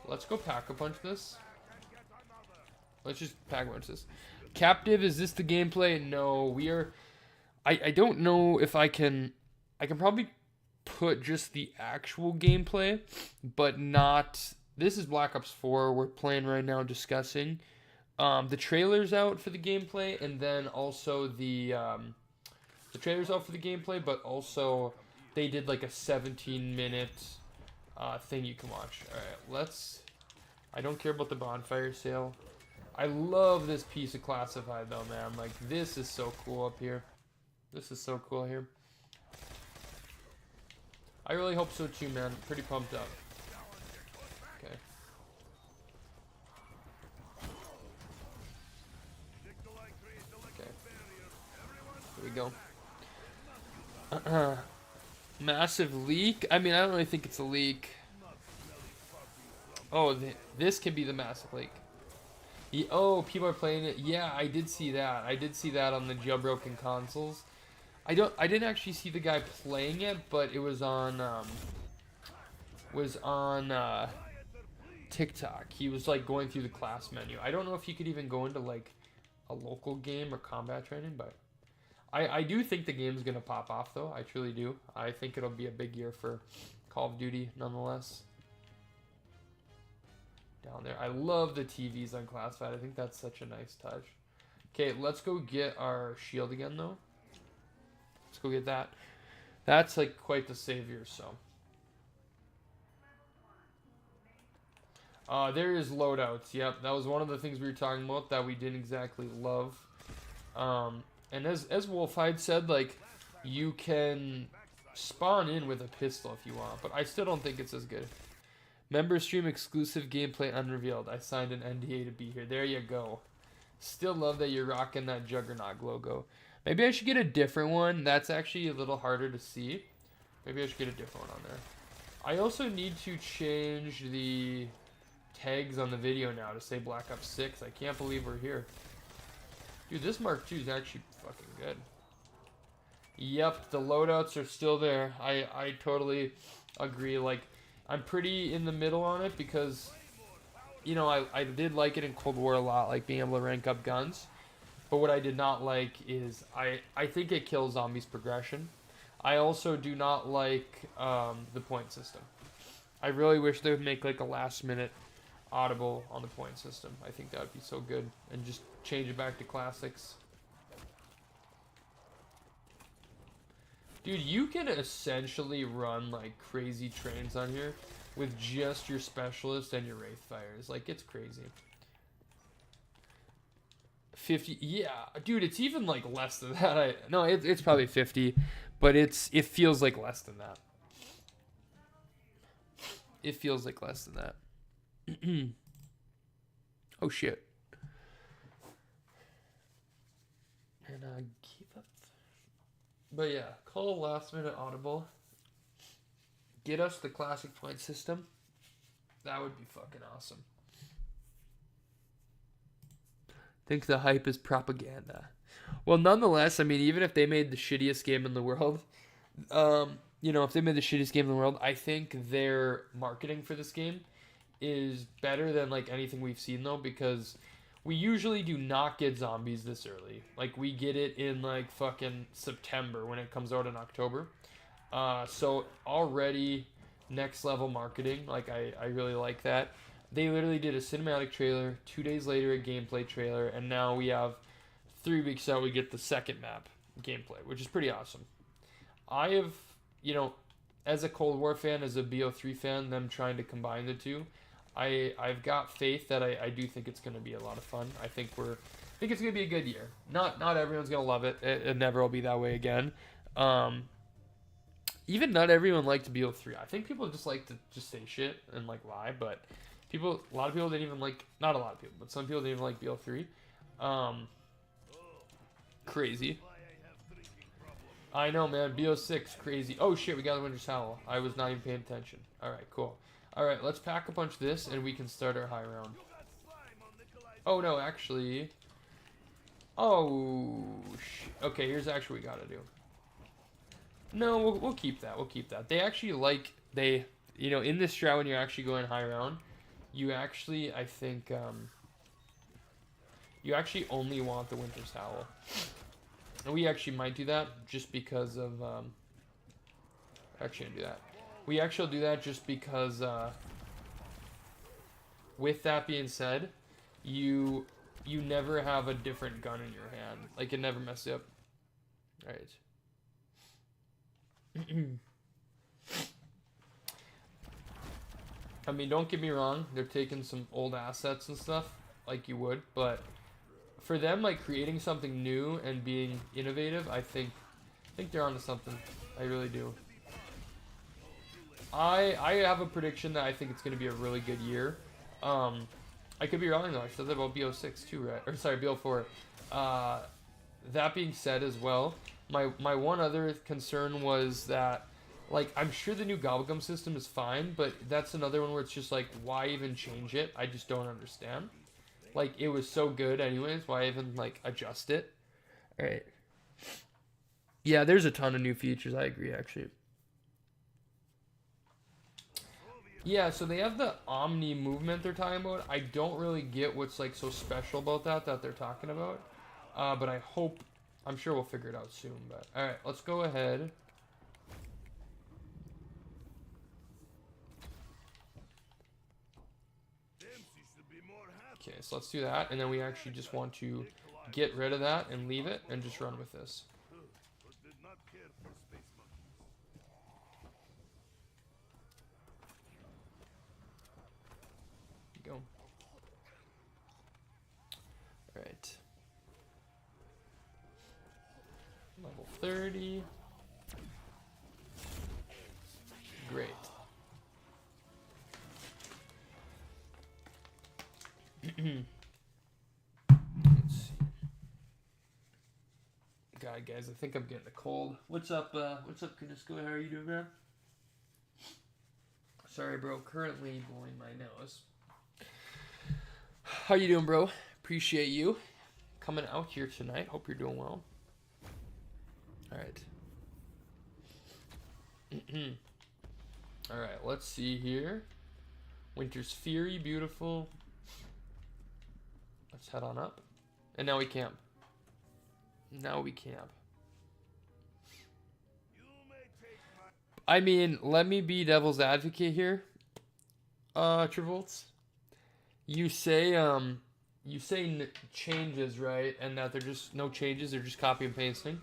Let's go pack-a-punch this. Let's just pack-a-punch this. Captive, is this the gameplay? No, we are... I don't know if I can... I can probably put just the actual gameplay, but not... This is Black Ops 4 we're playing right now, discussing. The trailer's out for the gameplay, and then also the trailer's out for the gameplay, but also they did like a 17-minute thing you can watch. All right, let's... I don't care about the bonfire sale. I love this piece of classified though, man. Like, this is so cool up here. This is so cool here. I really hope so too, man. Pretty pumped up. Okay. Okay. Here we go. Massive leak? I mean, I don't really think it's a leak. Oh, this can be the massive leak. Oh, people are playing it. Yeah, I did see that. I did see that on the jailbroken consoles. I didn't actually see the guy playing it, but it was on TikTok. He was like going through the class menu. I don't know if you could even go into like a local game or combat training, but I do think the game's gonna pop off though. I truly do. I think it'll be a big year for Call of Duty nonetheless. Down there. I love the TVs on Classified. I think that's such a nice touch. Okay, let's go get our shield again, though. Let's go get that. That's, like, quite the savior, so. There is loadouts. Yep, that was one of the things we were talking about that we didn't exactly love. And as Wolfhide said, like, you can spawn in with a pistol if you want, but I still don't think it's as good. Member stream exclusive gameplay unrevealed. I signed an NDA to be here. There you go. Still love that you're rocking that Juggernaut logo. Maybe I should get a different one. That's actually a little harder to see. Maybe I should get a different one on there. I also need to change the tags on the video now to say Black Ops 6. I can't believe we're here. Dude, this Mark II is actually fucking good. Yep, the loadouts are still there. I totally agree. Like, I'm pretty in the middle on it because, you know, I did like it in Cold War a lot, like being able to rank up guns. But what I did not like is I think it kills zombies progression. I also do not like the point system. I really wish they would make like a last minute audible on the point system. I think that would be so good. And just change it back to classics. Dude, you can essentially run like crazy trains on here with just your specialist and your wraith fires. Like, it's crazy. 50, yeah, dude, it's even like less than that. No, it's probably 50, but it feels like less than that. It feels like less than that. Oh shit. And keep up. But yeah, call last minute audible. Get us the classic point system. That would be fucking awesome. Think the hype is propaganda. Well, nonetheless, I mean, even if they made the shittiest game in the world, you know, if they made the shittiest game in the world, I think their marketing for this game is better than like anything we've seen though, because we usually do not get zombies this early. Like, we get it in like fucking September when it comes out in October. So already next level marketing. Like, I really like that. They literally did a cinematic trailer, 2 days later a gameplay trailer, and now we have 3 weeks out we get the second map gameplay, which is pretty awesome. I have, you know, as a Cold War fan, as a BO3 fan, them trying to combine the two, I've got faith that I do think it's going to be a lot of fun. I think it's going to be a good year. Not everyone's going to love it. It never will be that way again. Even not everyone liked BO3. I think people just like to just say shit and like lie, but a lot of people didn't even like, not a lot of people, but some people didn't even like BO3. Crazy. I know, man. BO6, crazy. Oh shit, we got the Winter's Howl. I was not even paying attention. Alright, cool. Alright, let's pack a bunch of this and we can start our high round. Oh no, actually. Oh, okay, here's actually what we gotta do. No, we'll keep that. We'll keep that. They actually like, you know, in this strat when you're actually going high round, you actually, I think, you actually only want the Winter's Howl. And we actually might do that just because of, actually do that. We actually do that just because, with that being said, you never have a different gun in your hand. Like, it never messes up. Alright. I mean, don't get me wrong, they're taking some old assets and stuff, like you would, but for them, like, creating something new and being innovative, I think they're onto something. I really do. I have a prediction that I think it's going to be a really good year. I could be wrong, though. I said that about BO6 too, right? Or sorry, BO4. That being said as well, my one other concern was that, like, I'm sure the new Gobblegum system is fine, but that's another one where it's just like, why even change it? I just don't understand. Like, it was so good anyways, why even, like, adjust it? Alright. Yeah, there's a ton of new features, I agree, actually. Yeah, so they have the Omni movement they're talking about. I don't really get what's, like, so special about that they're talking about. But I'm sure we'll figure it out soon, but... Alright, let's go ahead. Okay, so let's do that, and then we actually just want to get rid of that and leave it and just run with this. Go. Alright. Level 30. Great. Let's see. God, guys, I think I'm getting a cold. What's up, Kunisko? How are you doing, man? Sorry, bro. Currently blowing my nose. How you doing, bro? Appreciate you coming out here tonight. Hope you're doing well. All right. All right, let's see here. Winter's Fury, beautiful. Let's head on up. And now we camp. Now we camp. I mean, let me be devil's advocate here. Travolts. You say changes, right? And that they're just no changes, they're just copy and pasting.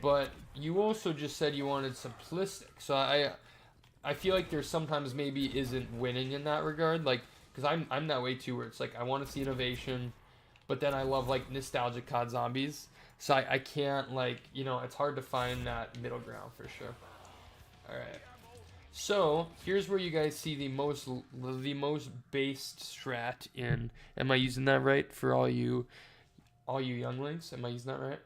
But you also just said you wanted simplistic. So I feel like there's sometimes maybe isn't winning in that regard. Like, because I'm that way too, where it's like I want to see innovation, but then I love like nostalgic COD zombies. So I can't, like, you know, it's hard to find that middle ground for sure. Alright. So here's where you guys see the most based strat in. Am I using that right for all you younglings? Am I using that right?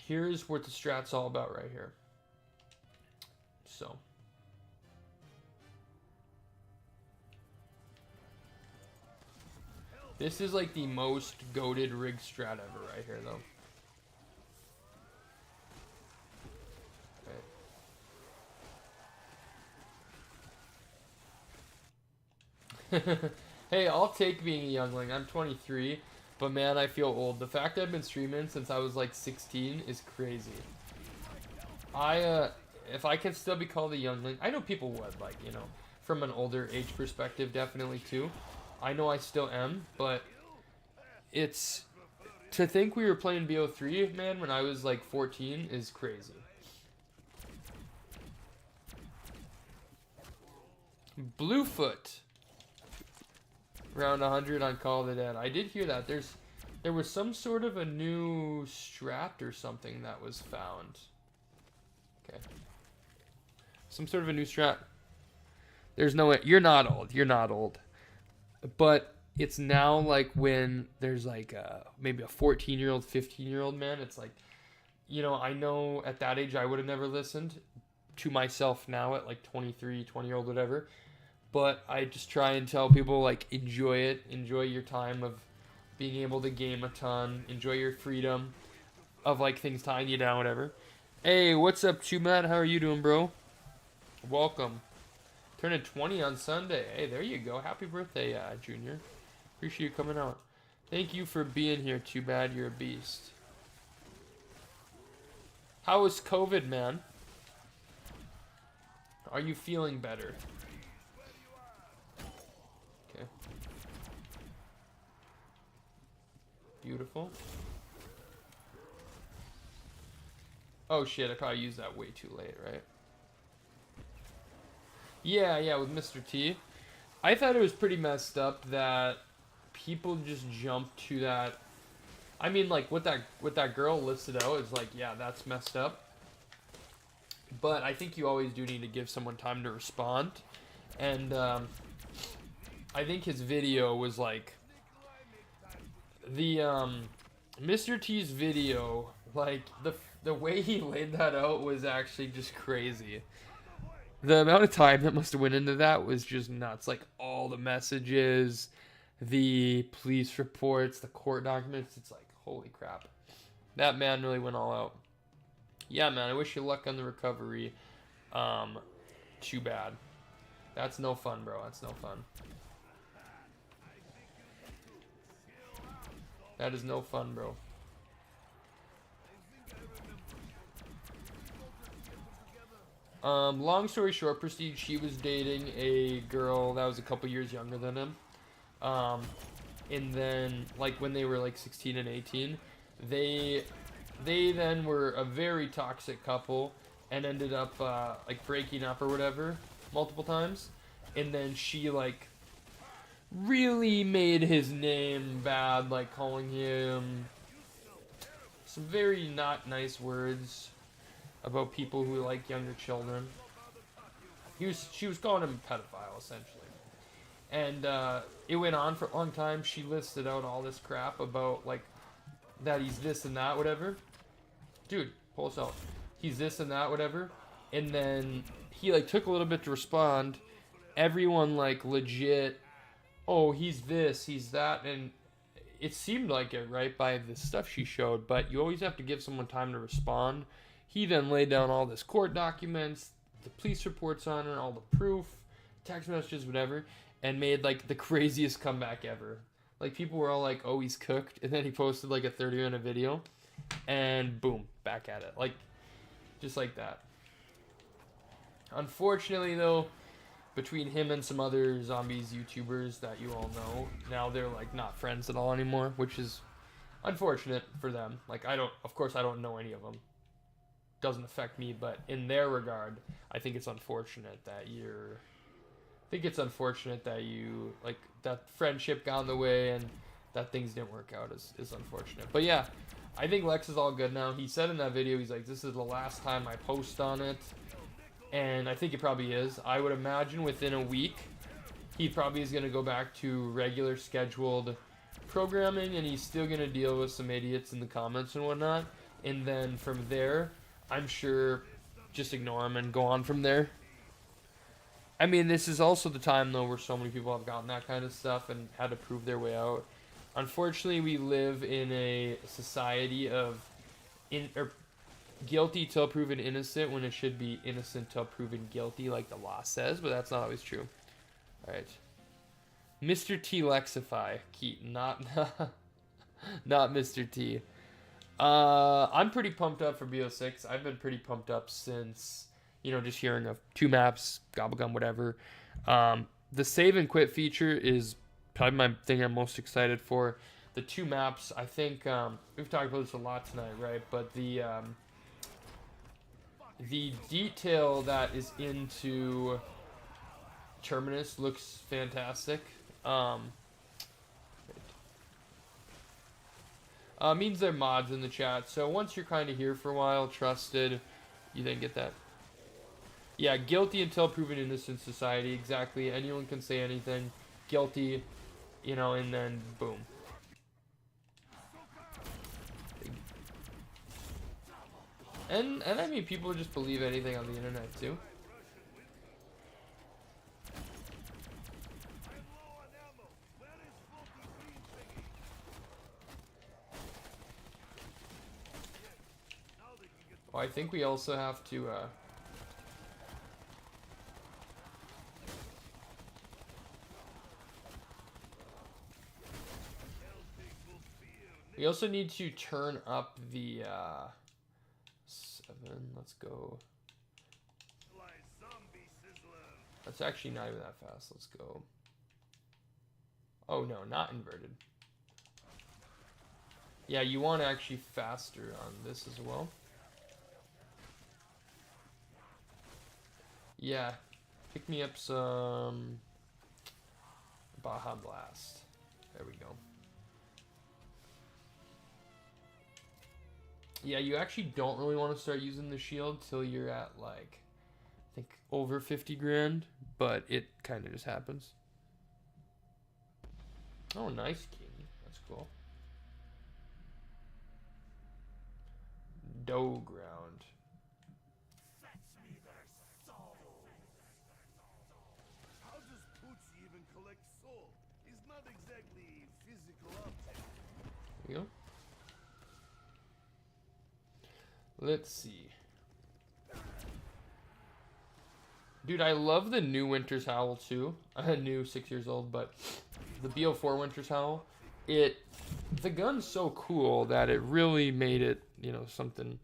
Here's what the strat's all about right here. So this is like the most goated rig strat ever right here though. Hey, I'll take being a youngling. I'm 23, but man, I feel old. The fact that I've been streaming since I was like 16 is crazy. If I can still be called a youngling, I know people would, like, you know, from an older age perspective, definitely too. I know I still am, but it's, to think we were playing BO3, man, when I was like 14 is crazy. Bluefoot. Around 100 on Call of the Dead. I did hear that. There was some sort of a new strat or something that was found. Okay. Some sort of a new strat. There's no way. You're not old. You're not old. But it's now like when there's like maybe a 14-year-old, 15-year-old man. It's like, you know, I know at that age I would have never listened to myself now at like 23, 20-year-old, whatever. But I just try and tell people, like, enjoy it. Enjoy your time of being able to game a ton. Enjoy your freedom of, like, things tying you down, whatever. Hey, what's up, Chumat? How are you doing, bro? Welcome. Turning 20 on Sunday. Hey, there you go. Happy birthday, Junior. Appreciate you coming out. Thank you for being here, Too Bad You're a Beast. How was COVID, man? Are you feeling better? Beautiful. Oh shit, I probably used that way too late, right? Yeah, with Mr. T. I thought it was pretty messed up that people just jumped to that. I mean, like, what that girl listed out is like, yeah, that's messed up. But I think you always do need to give someone time to respond. And I think his video was like, the Mr. T's video, like the way he laid that out was actually just crazy. The amount of time that must have went into that was just nuts. Like all the messages, the police reports, the court documents, it's like, holy crap. That man really went all out. Yeah, man, I wish you luck on the recovery. Too bad. That's no fun, bro. That's no fun. That is no fun, bro. Long story short, Prestige, she was dating a girl that was a couple years younger than him. And then, like, when they were, like, 16 and 18, they then were a very toxic couple and ended up, like, breaking up or whatever multiple times. And then she, like, really made his name bad, like calling him some very not nice words about people who like younger children. She was calling him a pedophile, essentially. And it went on for a long time. She listed out all this crap about, like, that he's this and that, whatever. Dude, pull us out. He's this and that, whatever. And then he, like, took a little bit to respond. Everyone, like, legit oh, he's this, he's that, and it seemed like it, right, by the stuff she showed, but you always have to give someone time to respond. He then laid down all this court documents, the police reports on her, all the proof, text messages, whatever, and made like the craziest comeback ever. Like people were all like, "Oh, he's cooked," and then he posted like a 30-minute video, and boom, back at it, like just like that. Unfortunately, though, between him and some other zombies YouTubers that you all know, now they're like not friends at all anymore, which is unfortunate for them. Like of course I don't know any of them. Doesn't affect me, but in their regard, I think it's unfortunate that you like that friendship got in the way and that things didn't work out is unfortunate. But yeah, I think Lex is all good now. He said in that video, he's like, this is the last time I post on it. And I think it probably is. I would imagine within a week, he probably is going to go back to regular scheduled programming, and he's still going to deal with some idiots in the comments and whatnot. And then from there, I'm sure just ignore him and go on from there. I mean, this is also the time, though, where so many people have gotten that kind of stuff and had to prove their way out. Unfortunately, we live in a society of guilty till proven innocent when it should be innocent till proven guilty, like the law says, but that's not always true. Alright. Mr. T Lexify. Keaton, not Mr. T. I'm pretty pumped up for BO6. I've been pretty pumped up since, just hearing of 2 maps, Gobblegum, whatever. The save and quit feature is probably my thing I'm most excited for. The 2 maps, I think, we've talked about this a lot tonight, right? But the detail that is into Terminus looks fantastic. Means they're mods in the chat. So once you're kind of here for a while, trusted, you then get that. Yeah, guilty until proven innocent society. Exactly. Anyone can say anything. Guilty, and then boom. And I mean, people just believe anything on the internet too. Oh, I think we also have to we also need to turn up the 7. Let's go. That's actually not even that fast. Let's go. Oh no, not inverted. Yeah, you want actually faster on this as well. Yeah, pick me up some Baja Blast. There we go. Yeah, you actually don't really want to start using the shield till you're at like, I think over 50 grand, but it kind of just happens. Oh, nice king. That's cool. Dough ground. How does Poochie even collect soul? He's not exactly physical object. There we go. Let's see. Dude, I love the new Winter's Howl too. I new 6 years old, but the BO4 Winter's Howl, the gun's so cool that it really made it, something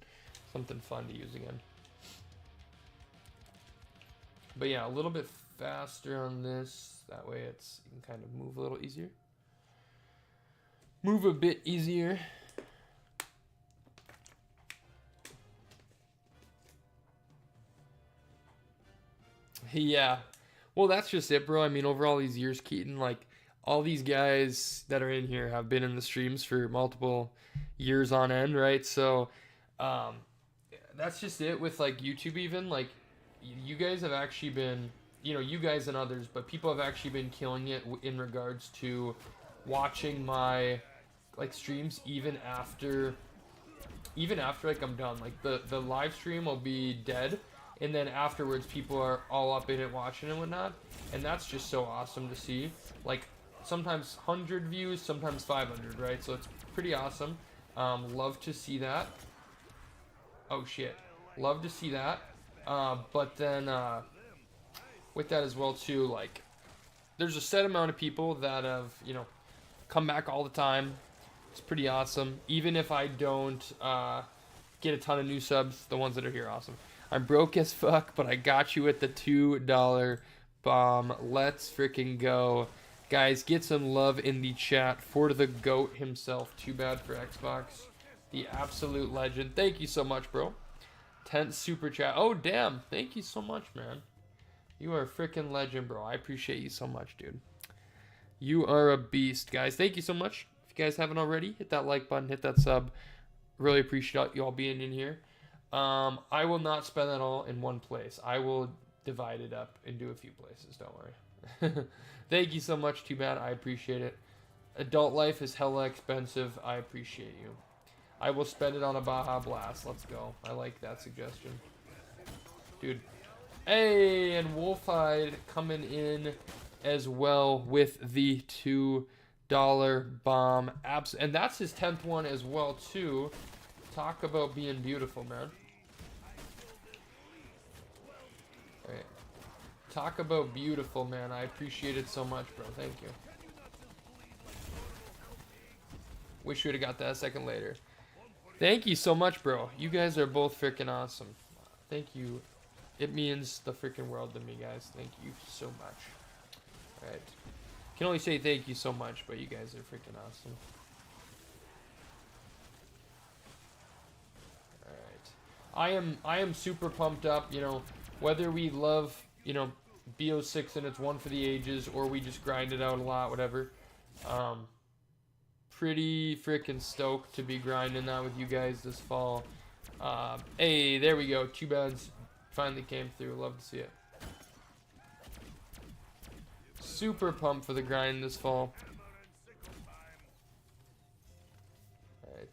fun to use again. But yeah, a little bit faster on this. That way you can kind of move a little easier. Move a bit easier. Yeah. Well, that's just it, bro. I mean, over all these years, Keaton, like, all these guys that are in here have been in the streams for multiple years on end, right? So, that's just it with, like, YouTube even. Like, you guys have actually been, you guys and others, but people have actually been killing it in regards to watching my, like, streams even after, like, I'm done. Like, the live stream will be dead. And then afterwards, people are all up in it watching and whatnot. And that's just so awesome to see. Like, sometimes 100 views, sometimes 500, right? So it's pretty awesome. Love to see that. Oh shit, love to see that. But then with that as well too, like there's a set amount of people that have, you know, come back all the time. It's pretty awesome. Even if I don't get a ton of new subs, the ones that are here, awesome. I'm broke as fuck, but I got you at the $2 bomb. Let's freaking go. Guys, get some love in the chat for the GOAT himself. Too bad for Xbox. The absolute legend. Thank you so much, bro. 10th super chat. Oh, damn. Thank you so much, man. You are a freaking legend, bro. I appreciate you so much, dude. You are a beast, guys. Thank you so much. If you guys haven't already, hit that like button, hit that sub. Really appreciate you all being in here. I will not spend that all in one place. I will divide it up into a few places. Don't worry. Thank you so much, Too Bad. I appreciate it. Adult life is hella expensive. I appreciate you. I will spend it on a Baja Blast. Let's go. I like that suggestion. Dude. Hey, and Wolfhide coming in as well with the $2 bomb. And that's his 10th one as well, too. Talk about being beautiful, man. All right. Talk about beautiful, man. I appreciate it so much, bro. Thank you. Wish we would have got that a second later. Thank you so much, bro. You guys are both freaking awesome. Thank you. It means the freaking world to me, guys. Thank you so much. All right. Can only say thank you so much, but you guys are freaking awesome. All right. I am super pumped up, you know, whether we love, you know, BO6 and it's one for the ages or we just grind it out a lot, whatever. Pretty freaking stoked to be grinding that with you guys this fall. Hey, there we go. Too Bad's finally came through. Love to see it. Super pumped for the grind this fall. Alright.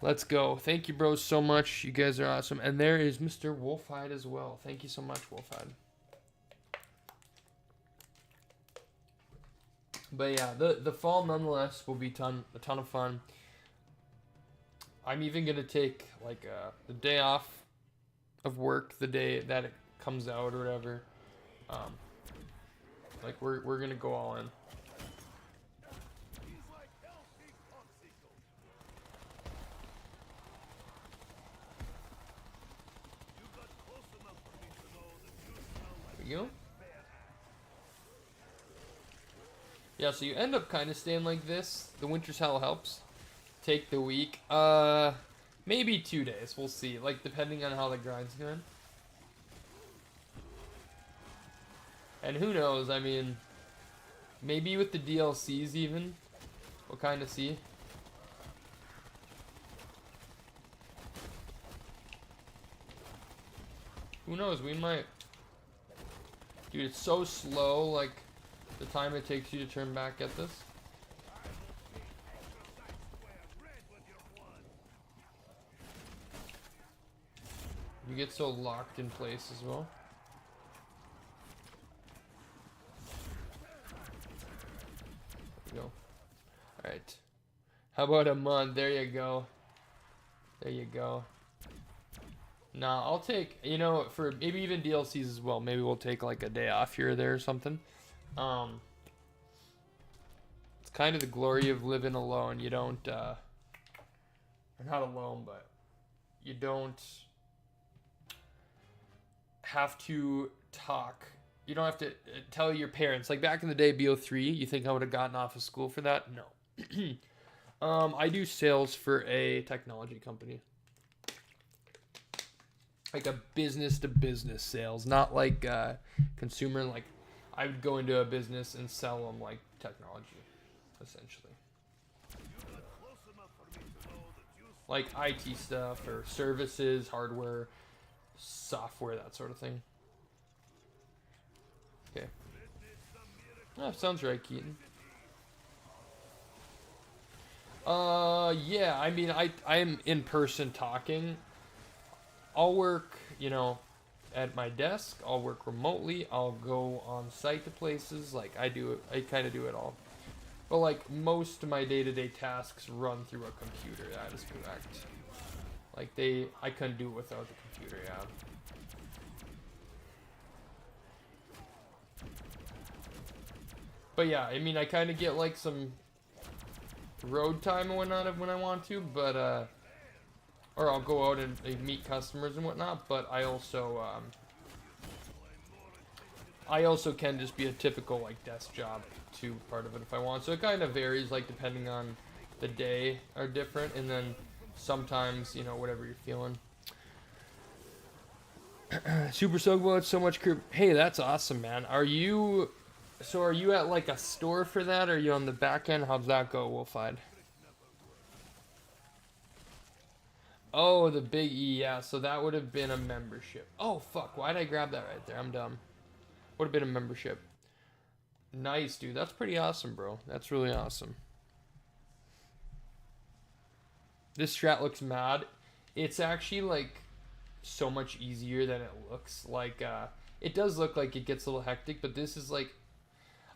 Let's go. Thank you, bros, so much. You guys are awesome. And there is Mr. Wolfhide as well. Thank you so much, Wolfhide. But yeah, the fall nonetheless will be a ton of fun. I'm even gonna take like the day off of work, the day that it comes out or whatever. Like we're gonna go all in. There we go. Yeah, so you end up kind of staying like this. The winter's hell helps. Take the week. Maybe 2 days. We'll see. Like, depending on how the grind's going. And who knows? I mean, maybe with the DLCs even. We'll kind of see. Who knows? We might. Dude, it's so slow, like, the time it takes you to turn back at this. You get so locked in place as well. There we go. Alright. How about a month? There you go. There you go. Nah, I'll take, you know, for maybe even DLCs as well. Maybe we'll take like a day off here or there or something. It's kind of the glory of living alone. You don't, or not alone, but you don't have to talk. You don't have to tell your parents. Like back in the day, BO3, you think I would have gotten off of school for that? No. I do sales for a technology company. Like a business to business sales, not like consumer. Like I would go into a business and sell them like technology, essentially. Like IT stuff or services, hardware, software, that sort of thing. Okay. Oh, sounds right, Keaton. Yeah, I mean, I am in person talking. I'll work, you know, at my desk. I'll work remotely. I'll go on site to places. Like I do it. I kind of do it all. But like most of my day-to-day tasks run through a computer. That is correct. Like I couldn't do it without the computer. Yeah. But yeah, I mean, I kind of get like some road time and whatnot when I want to, but or I'll go out and meet customers and whatnot. But I also can just be a typical like desk job too, part of it if I want. So it kind of varies, like depending on the day are different, and then sometimes whatever you're feeling. Super Sogbo, it's so much crew. Hey, that's awesome, man. Are you at like a store for that? Or are you on the back end? How'd that go, Wolfide? Oh, the Big E, yeah. So that would have been a membership. Oh, fuck. Why'd I grab that right there? I'm dumb. Would have been a membership. Nice, dude. That's pretty awesome, bro. That's really awesome. This strat looks mad. It's actually like so much easier than it looks. Like it does look like it gets a little hectic, but this is like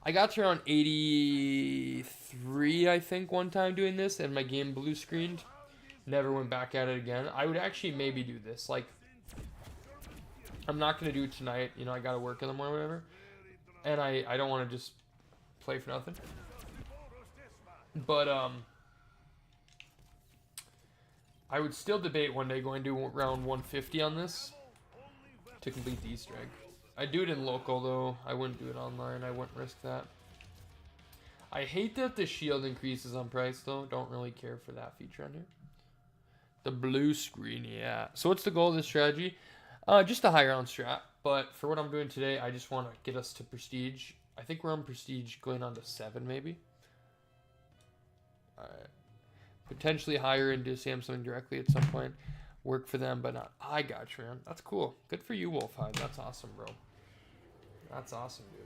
I got to around 83 I think one time doing this, and my game blue screened. Never went back at it again. I would actually maybe do this. Like I'm not gonna do it tonight, I gotta work in the morning or whatever. And I don't wanna just play for nothing. But I would still debate one day going to round 150 on this to complete the Easter egg. I'd do it in local though. I wouldn't do it online. I wouldn't risk that. I hate that the shield increases on price though. Don't really care for that feature on here. The blue screen, yeah. So what's the goal of this strategy? Just a higher on strat. But for what I'm doing today, I just want to get us to prestige. I think we're on prestige going on to 7 maybe. Alright. Potentially hire and do Samsung directly at some point. Work for them, but not. I got you, man. That's cool. Good for you, Wolfhide. That's awesome, bro. That's awesome, dude.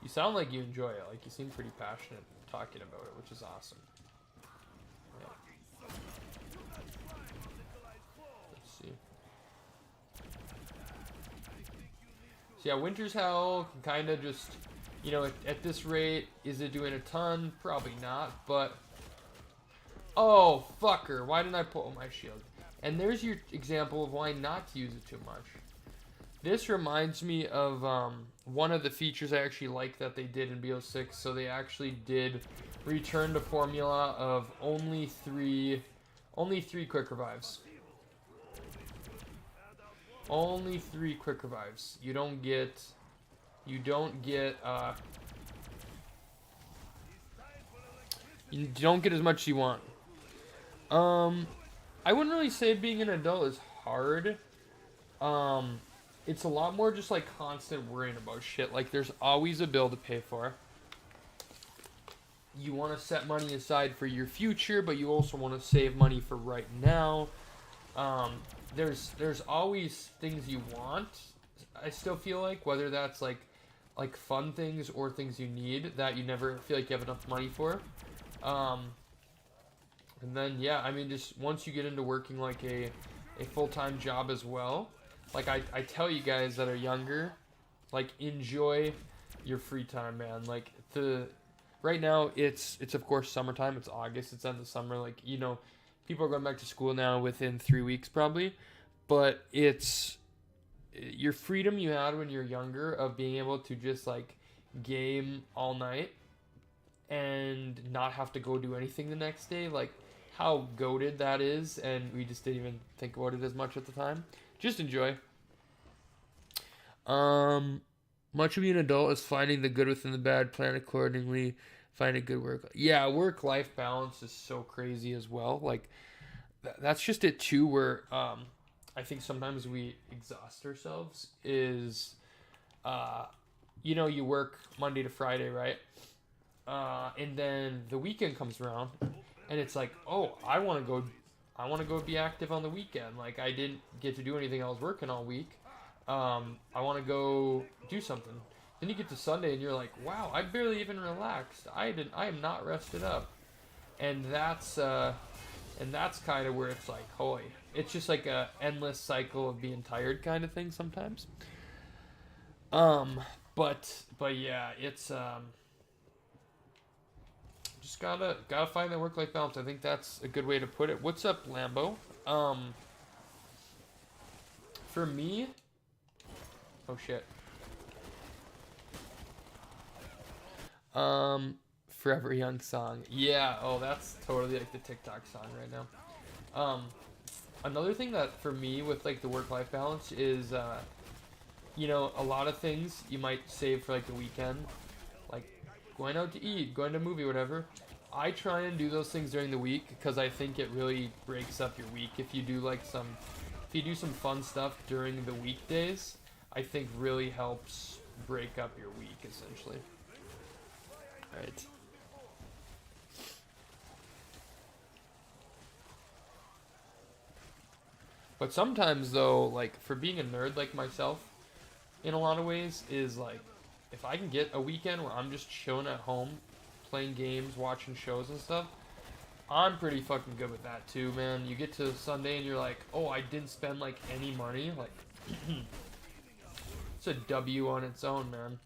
You sound like you enjoy it. Like you seem pretty passionate talking about it, which is awesome. Yeah. Let's see. So yeah, Winter's Hell can kind of just, at this rate, is it doing a ton? Probably not, but. Oh, fucker. Why didn't I pull my shield? And there's your example of why not to use it too much. This reminds me of one of the features I actually like that they did in BO6. So they actually did return to formula of only three quick revives. Only 3 quick revives. You don't get you don't get as much as you want. I wouldn't really say being an adult is hard. It's a lot more just like constant worrying about shit. Like there's always a bill to pay for. You want to set money aside for your future, but you also want to save money for right now. There's always things you want. I still feel like, whether that's like fun things or things you need that you never feel like you have enough money for. And then, yeah, I mean, just once you get into working like a full-time job as well, like I tell you guys that are younger, like enjoy your free time, man. Like right now it's of course summertime. It's August. It's end of summer. Like, people are going back to school now within 3 weeks probably, but it's your freedom you had when you're younger of being able to just like game all night and not have to go do anything the next day. Like how goated that is, and we just didn't even think about it as much at the time. Just enjoy. Much of being an adult is finding the good within the bad, plan accordingly, find a good work. Yeah, work-life balance is so crazy as well. Like that's just it too, where I think sometimes we exhaust ourselves is you work Monday to Friday, right? And then the weekend comes around and it's like, oh, I want to go be active on the weekend. Like I didn't get to do anything. I was working all week. I want to go do something. Then you get to Sunday and you're like, wow, I barely even relaxed. I am not rested up. And that's And that's kind of where it's like, holy, it's just like a endless cycle of being tired kind of thing sometimes. But yeah, it's just gotta find that work-life balance. I think that's a good way to put it. What's up, Lambo? For me, oh shit. Forever Young song. Yeah, oh, that's totally like the TikTok song right now. Another thing that for me with like the work-life balance is, you know, a lot of things you might save for like the weekend, like going out to eat, going to a movie, whatever. I try and do those things during the week because I think it really breaks up your week. If you do some fun stuff during the weekdays, I think really helps break up your week essentially. All right. But sometimes though, like for being a nerd like myself, in a lot of ways, is like if I can get a weekend where I'm just chilling at home, playing games, watching shows and stuff, I'm pretty fucking good with that too, man. You get to Sunday and you're like, oh, I didn't spend like any money, like it's a W on its own, man.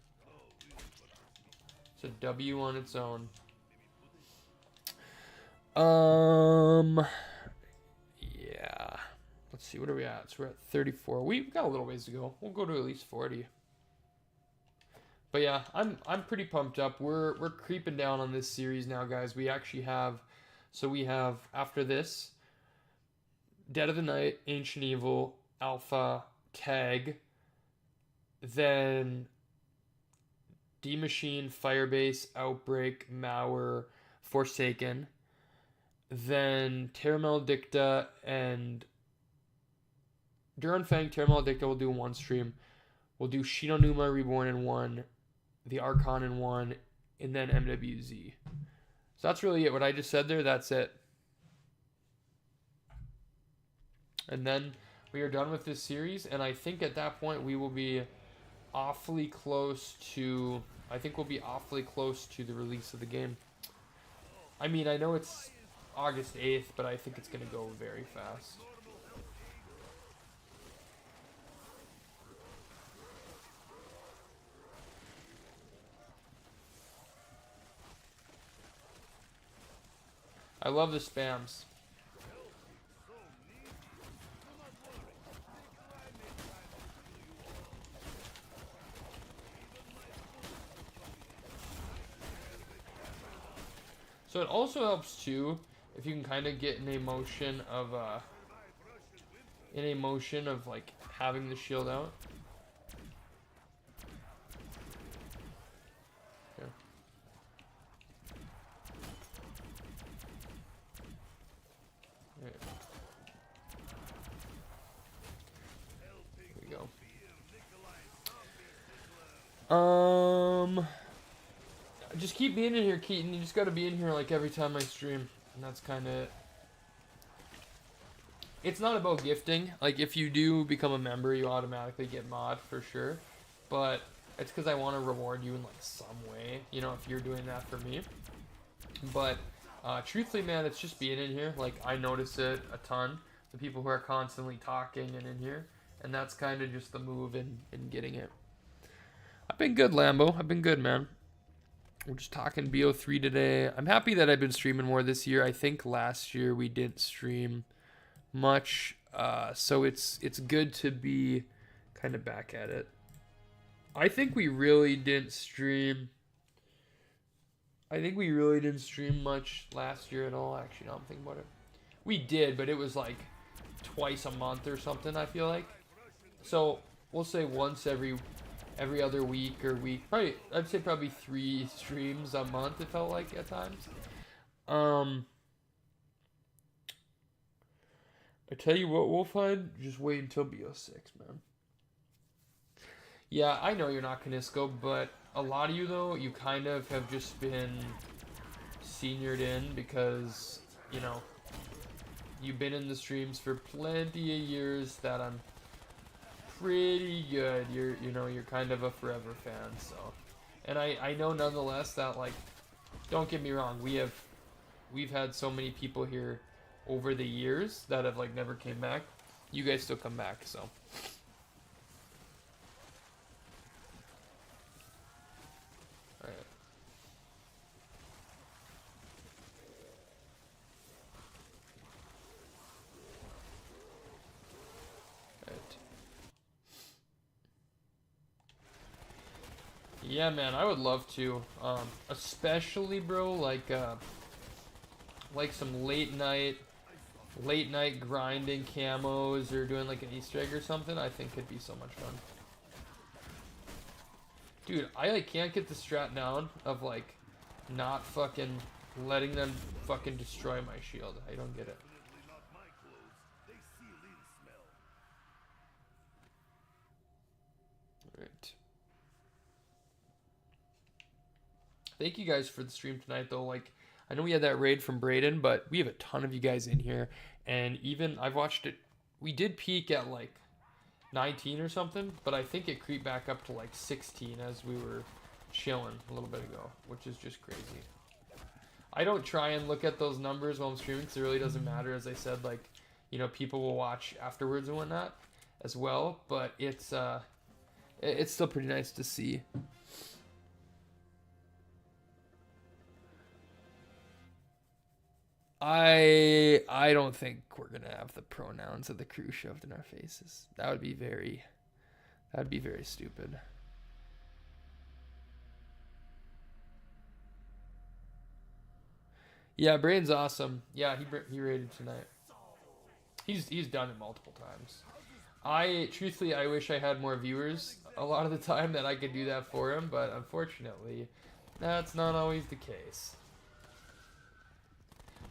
It's a W on its own. Yeah. Let's see, what are we at? So we're at 34. We've got a little ways to go. We'll go to at least 40. But yeah, I'm pretty pumped up. We're creeping down on this series now, guys. We actually have, so we have after this, Dead of the Night, Ancient Evil, Alpha, Tag, then D Machine, Firebase, Outbreak, Mauer, Forsaken, then Terra Maledicta and Duran Fang, Terra Maledicta will do one stream. We'll do Shinonuma Reborn in one, the Archon in one, and then MWZ. So that's really it. What I just said there, that's it. And then we are done with this series, and I think at that point we will be awfully close to, I think we'll be awfully close to the release of the game. I mean, I know it's August 8th, but I think it's going to go very fast. I love the spams. So it also helps too if you can kind of get in a motion of like having the shield out. Yeah. Right. Here we go. Just keep being in here, Keaton. You just gotta be in here like every time I stream. And that's kind of it. It's not about gifting. Like, if you do become a member, you automatically get mod for sure. But it's because I want to reward you in like some way. You know, if you're doing that for me. But truthfully, man, it's just being in here. Like, I notice it a ton. The people who are constantly talking and in here. And that's kind of just the move in getting it. I've been good, Lambo. I've been good, man. We're just talking BO3 today. I'm happy that I've been streaming more this year. I think last year we didn't stream much. So it's good to be kind of back at it. I think we really didn't stream. I think we really didn't stream much last year at all. Actually, now I'm thinking about it. We did, but it was like twice a month or something, I feel like. So we'll say once every other week or week. Probably, I'd say probably 3 streams a month, it felt like at times. I tell you what, we'll find. Just wait until BO6, man. Yeah, I know you're not Canisco, but a lot of you, though, you kind of have just been seniored in because, you know, you've been in the streams for plenty of years that I'm pretty good. You're kind of a forever fan, so. And I know nonetheless that, like, don't get me wrong, we've had so many people here over the years that have like never came back, you guys still come back. So. All right. Yeah, man, I would love to. Especially, bro, like some late night grinding camos or doing like an Easter egg or something. I think could be so much fun. Dude, I like can't get the strat down of like not fucking letting them fucking destroy my shield. I don't get it. Alright. Thank you guys for the stream tonight, though. Like, I know we had that raid from Braden, but we have a ton of you guys in here. And even, I've watched it, we did peak at like 19 or something, but I think it creeped back up to like 16 as we were chilling a little bit ago, which is just crazy. I don't try and look at those numbers while I'm streaming because it really doesn't matter. As I said, like, you know, people will watch afterwards and whatnot as well, but it's still pretty nice to see. I don't think we're gonna have the pronouns of the crew shoved in our faces. That'd be very stupid. Yeah, Brain's awesome. Yeah, he raided tonight. He's done it multiple times. Truthfully, I wish I had more viewers a lot of the time that I could do that for him, but unfortunately, that's not always the case.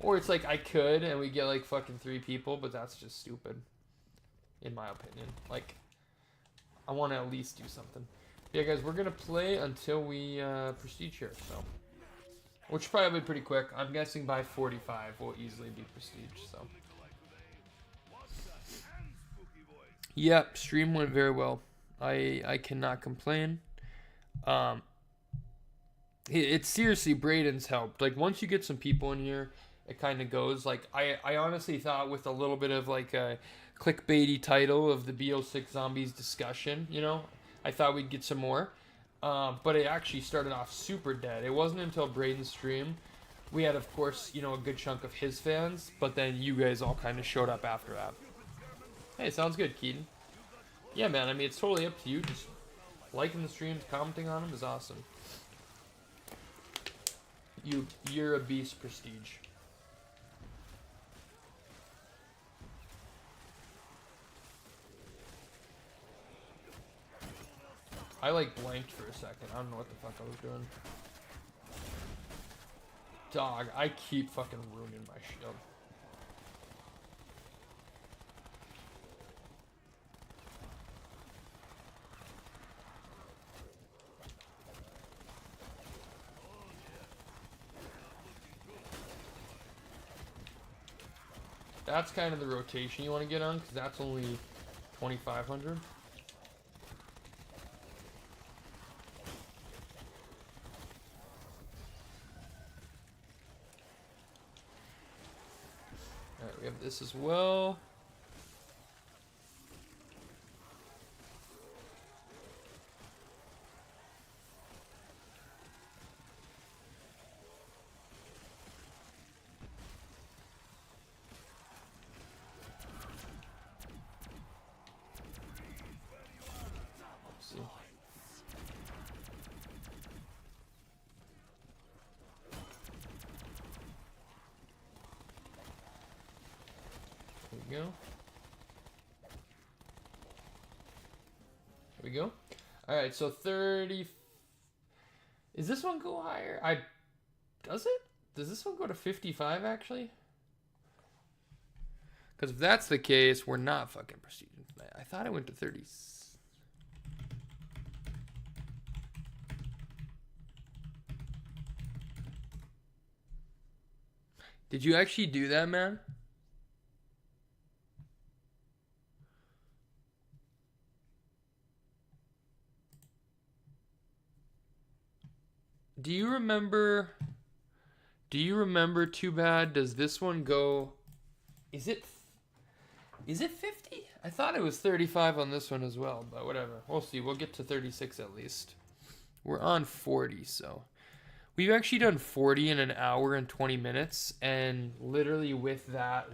Or it's like I could and we get like fucking 3 people, but that's just stupid. In my opinion. Like, I want to at least do something. Yeah, guys, we're going to play until we prestige here, so. Which is probably pretty quick. I'm guessing by 45 we'll easily be prestige, so. Yep, stream went very well. I cannot complain. It's seriously Braden's helped. Like, once you get some people in here, it kind of goes. Like, I honestly thought with a little bit of like a clickbaity title of the BO6 zombies discussion, you know, I thought we'd get some more. But it actually started off super dead. It wasn't until Braden's stream we had, of course, you know, a good chunk of his fans, but then you guys all kind of showed up after that. Hey, sounds good, Keaton. Yeah, man, I mean, it's totally up to you. Just liking the streams, commenting on them is awesome. You're a beast, Prestige. I like blanked for a second. I don't know what the fuck I was doing. Dog, I keep fucking ruining my shield. That's kind of the rotation you want to get on, because that's only 2,500. Alright, we have this as well. Go. There we go. All right, so 30. Is this one go higher? Does it? Does this one go to 55 actually? Because if that's the case, we're not fucking prestiging tonight. I thought it went to 30. Did you actually do that, man? Do you remember Too Bad? Does this one go Is it 50? I thought it was 35 on this one as well, but whatever. We'll see. We'll get to 36 at least. We're on 40, so we've actually done 40 in an hour and 20 minutes, and literally with that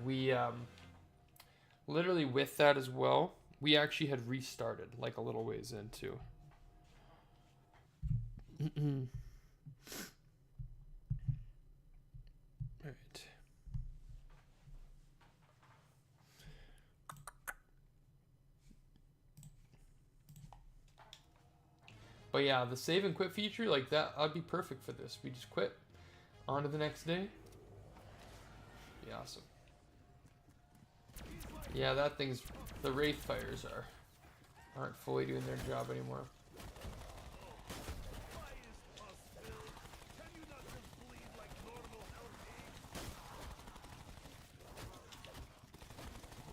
as well, we actually had restarted like a little ways into. All right. But yeah, the save and quit feature, like that'd be perfect for this. We just quit, on to the next day. Be awesome. Yeah, that thing's, the Wraith Fires aren't fully doing their job anymore.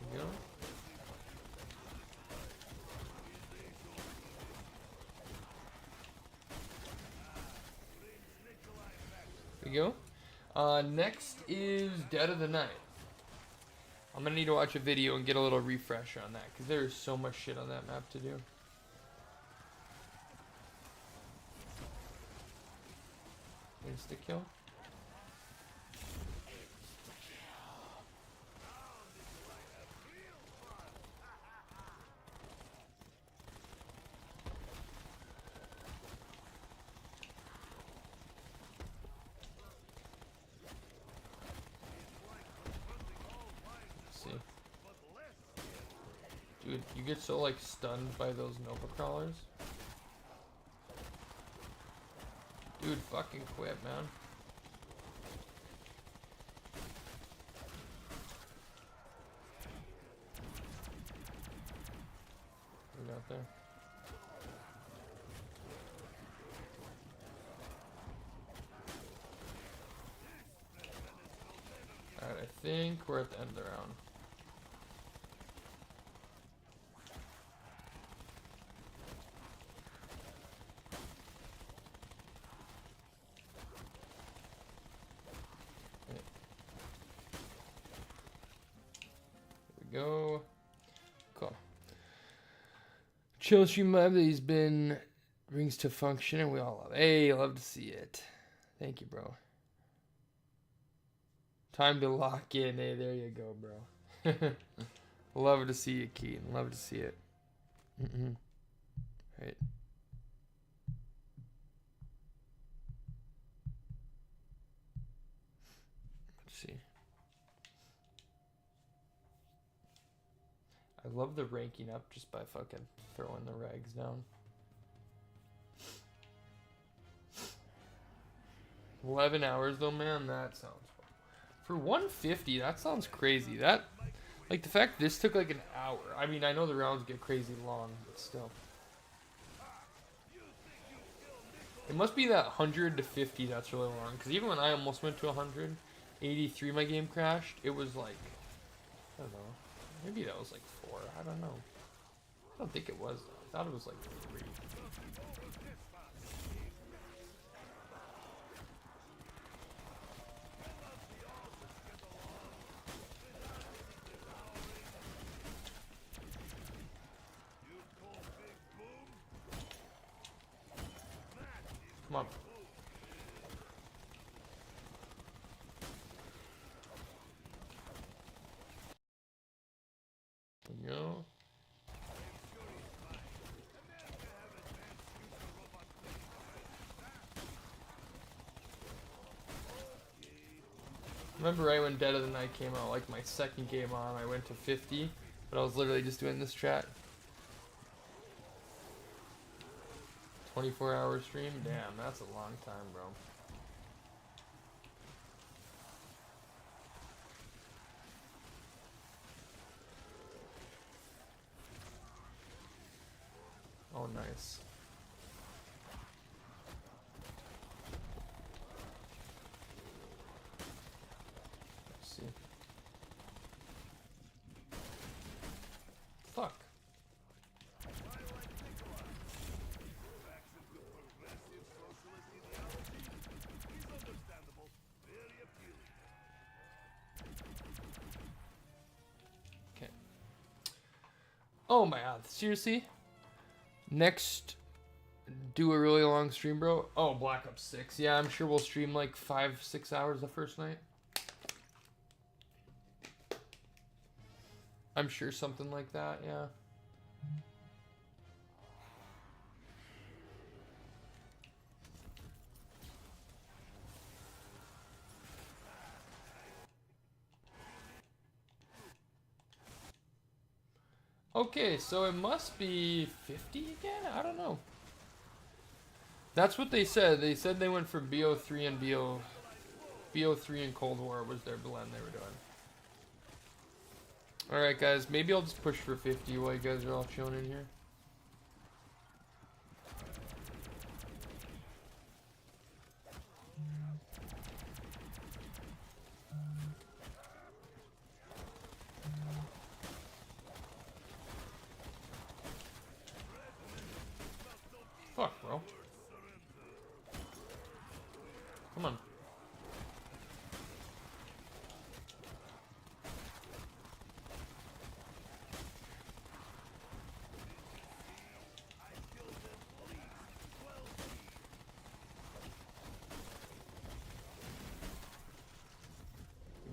There you go. There you go. Next is Dead of the Night. I'm gonna need to watch a video and get a little refresher on that, because there's so much shit on that map to do. Insta kill. Dude, you get so like stunned by those Nova Crawlers. Dude, fucking quit, man. What we got there? Alright, I think we're at the end of the round. Go. Cool. Chill stream lab that he's been brings to function and we all love. Hey, love to see it. Thank you, bro. Time to lock in. Hey, there you go, bro. Love to see you, Keaton. Love to see it. Right. Let's see. I love the ranking up just by fucking throwing the rags down. 11 hours though, man, that sounds fun. For 150, that sounds crazy. That, like the fact this took like an hour. I mean, I know the rounds get crazy long, but still. It must be that 100 to 50 that's really long. Because even when I almost went to 183, my game crashed. It was like, I don't know. Maybe that was like 4. I don't know. I don't think it was. I thought it was like 3. Come on. There you go. Remember right when Dead of the Night came out, like my second game on, I went to 50, but I was literally just doing this chat. 24-hour stream? Damn, that's a long time, bro. Oh, nice. Let's see. Fuck. Oh my god, seriously? Next, do a really long stream, bro. Oh, Black Ops 6. Yeah, I'm sure we'll stream like 5-6 hours the first night. I'm sure something like that, yeah. Okay, so it must be 50 again? I don't know. That's what they said. They said they went for BO3 and BO3 and Cold War was their blend they were doing. Alright guys, maybe I'll just push for 50 while you guys are all chilling in here. Fuck, bro. Come on.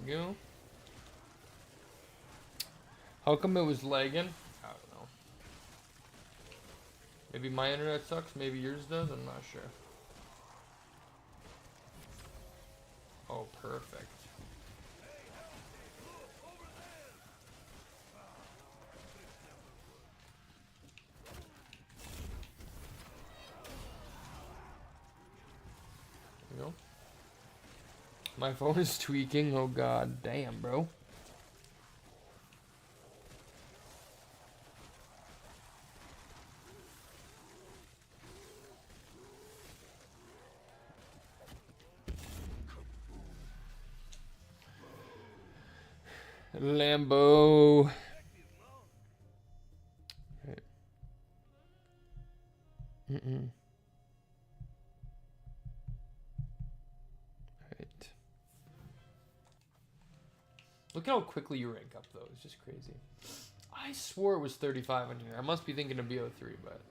There you go. How come it was lagging? I don't know. Maybe my internet sucks, maybe yours does, I'm not sure. Oh, perfect. There you go. My phone is tweaking, oh god damn, bro. Lambo. Right. Right. Look at how quickly you rank up, though. It's just crazy. I swore it was 35 on here. I must be thinking of BO3, but...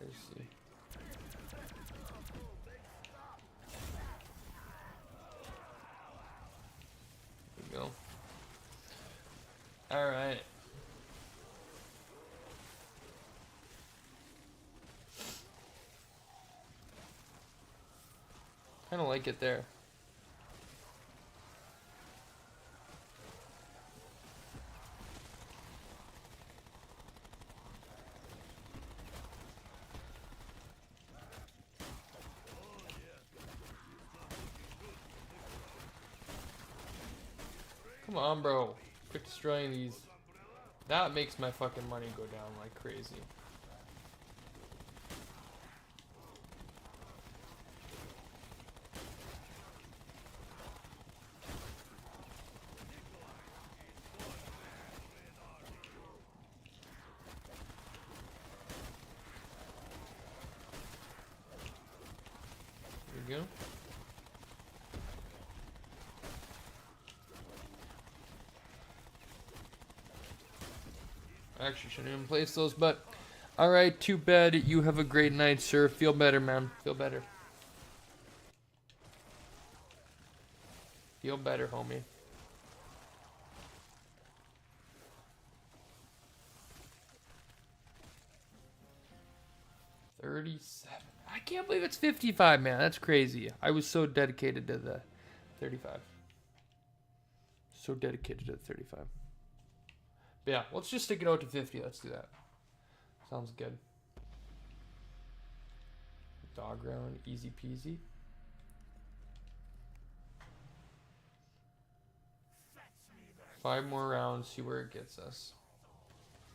Let's see. There we go. Alright. Kind of like it there. Come on, bro. Quit destroying these. That makes my fucking money go down like crazy. There you go. I actually shouldn't even place those, but alright, too bad. You have a great night, sir. Feel better, man. Feel better. Feel better, homie. $37. I can't believe it's 55, man. That's crazy. I was so dedicated to the 35. So dedicated to the 35. But yeah, let's just stick it out to 50. Let's do that. Sounds good. Dog round, easy peasy. Five more rounds, see where it gets us.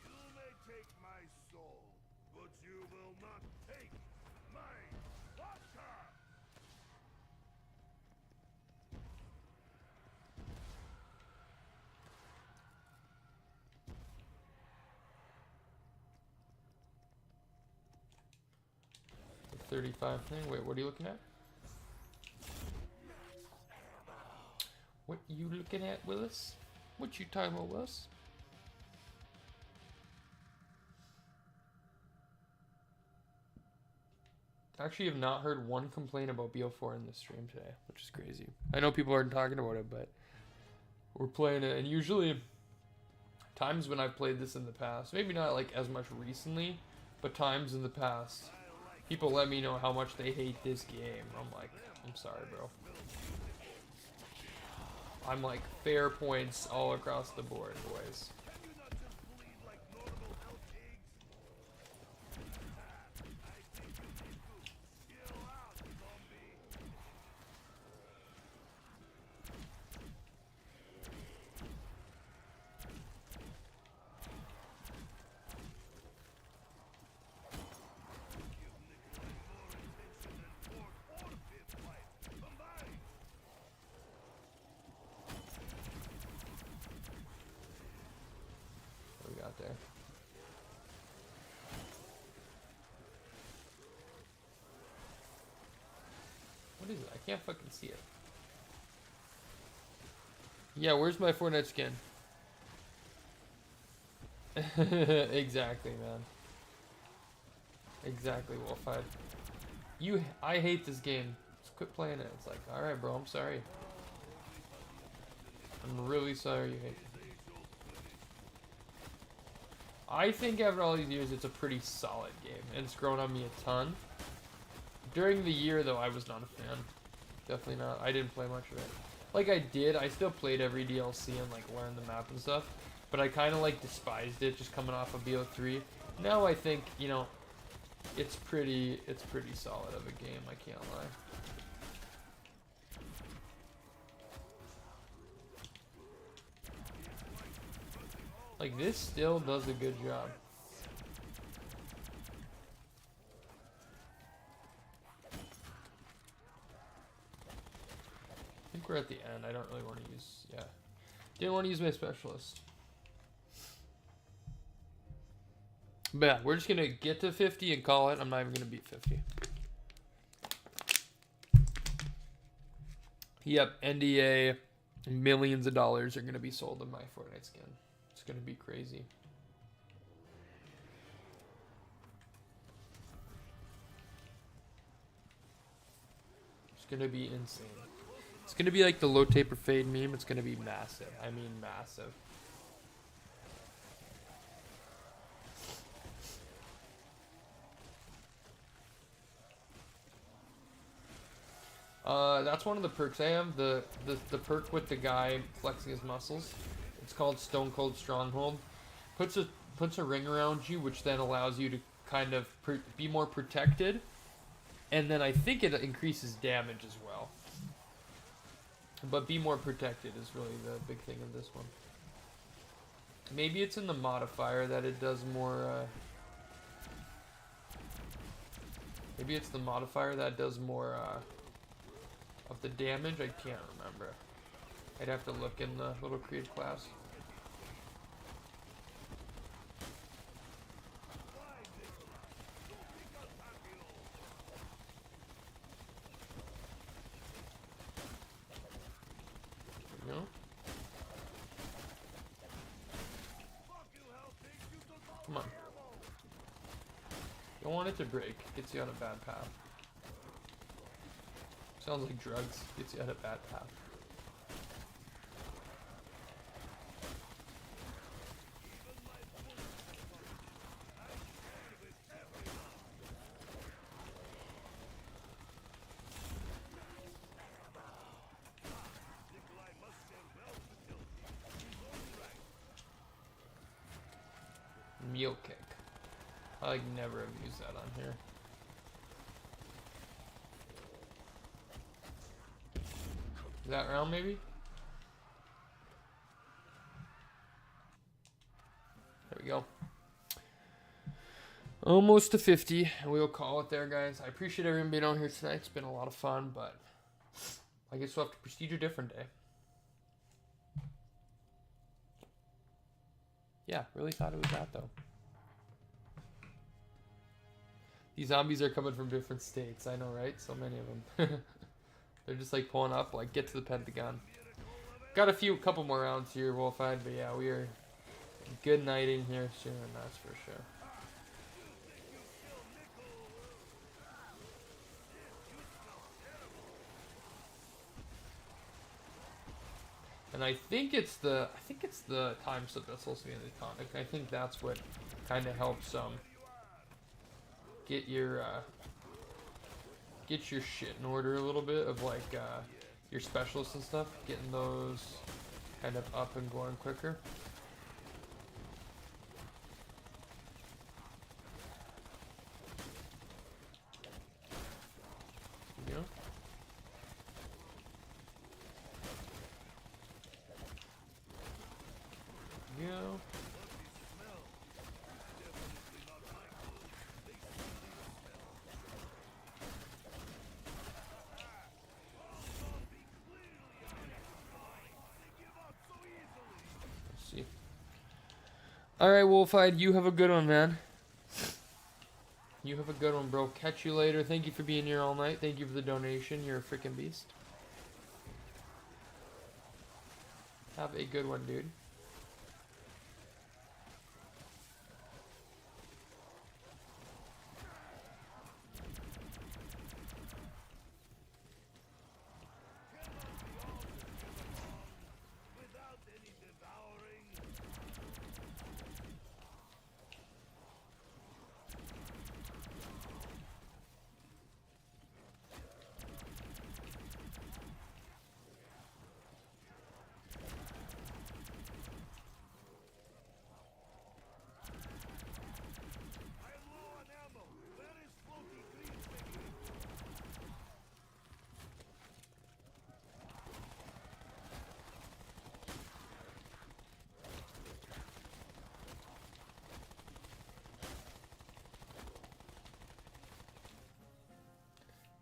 You may take my soul, but you will not take 35 thing. Wait, what are you looking at? What you looking at, Willis? What you talking about, Willis? Actually, have not heard one complaint about BO4 in this stream today, which is crazy. I know people aren't talking about it, but we're playing it, and usually times when I've played this in the past, maybe not like as much recently, but times in the past, people let me know how much they hate this game. I'm like, I'm sorry, bro. I'm like, fair points all across the board, boys. There. What is it? I can't fucking see it. Yeah, where's my Fortnite skin? Exactly, man. Exactly, Wolfhide. I hate this game. Just quit playing it. It's like, alright, bro, I'm sorry. I'm really sorry you hate it. I think after all these years, it's a pretty solid game, and it's grown on me a ton. During the year, though, I was not a fan. Definitely not. I didn't play much of it. Like, I did. I still played every DLC and, like, learned the map and stuff. But I kind of, like, despised it just coming off of BO3. Now I think, you know, it's pretty solid of a game. I can't lie. Like, this still does a good job. I think we're at the end. I don't really want to use... Yeah. Didn't want to use my specialist. But yeah, we're just going to get to 50 and call it. I'm not even going to beat 50. Yep, NDA. Millions of dollars are going to be sold in my Fortnite skin. It's going to be crazy. It's going to be insane. It's going to be like the low taper fade meme. It's going to be massive. I mean massive. That's one of the perks I have. The perk with the guy flexing his muscles. It's called Stone Cold Stronghold. Puts a ring around you, which then allows you to kind of be more protected. And then I think it increases damage as well. But be more protected is really the big thing of this one. Maybe it's in the modifier that it does more... maybe it's the modifier that does more... of the damage. I can't remember. I'd have to look in the little create class. There we go. Come on. Don't want it to break. Gets you on a bad path. Sounds like drugs. Gets you on a bad path. Mule kick. I like never have used that on here. Is that round maybe? There we go. Almost to 50. We'll call it there, guys. I appreciate everyone being on here tonight. It's been a lot of fun, but I guess we'll have to proceed a different day. Yeah, really thought it was that, though. These zombies are coming from different states. I know, right? So many of them. They're just like pulling up, like get to the Pentagon. Got a couple more rounds here, Wolfhide, but yeah, we are good nighting here soon, that's for sure. And I think it's the time slip that's supposed to be in the tonic. I think that's what kind of helps get your shit in order a little bit of like your specialists and stuff, getting those kind of up and going quicker. You know? Yeah. Let's see. All right, Wolfhide, you have a good one, man. You have a good one, bro. Catch you later. Thank you for being here all night. Thank you for the donation. You're a freaking beast. Have a good one, dude.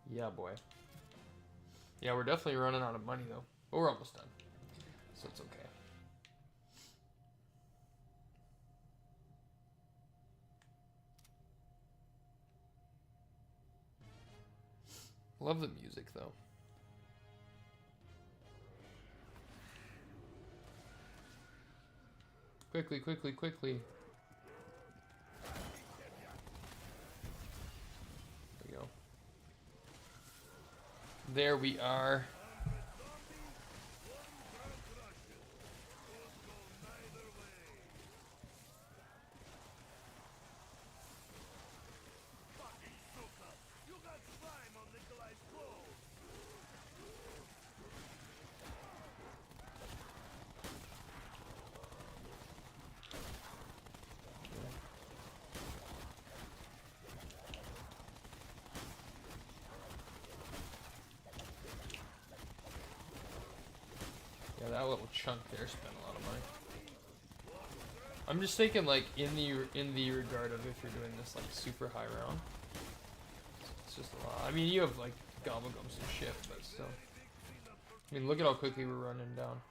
Yeah, boy. Yeah, we're definitely running out of money, though. But we're almost done. So it's okay. Love the music, though. Quickly, quickly, quickly. There we go. There we are. Yeah, that little chunk there spent a lot of money. I'm just thinking, like, in the regard of if you're doing this like super high round, it's just a lot. I mean, you have like gobblegums and shit, but still. I mean, look at how quickly we're running down.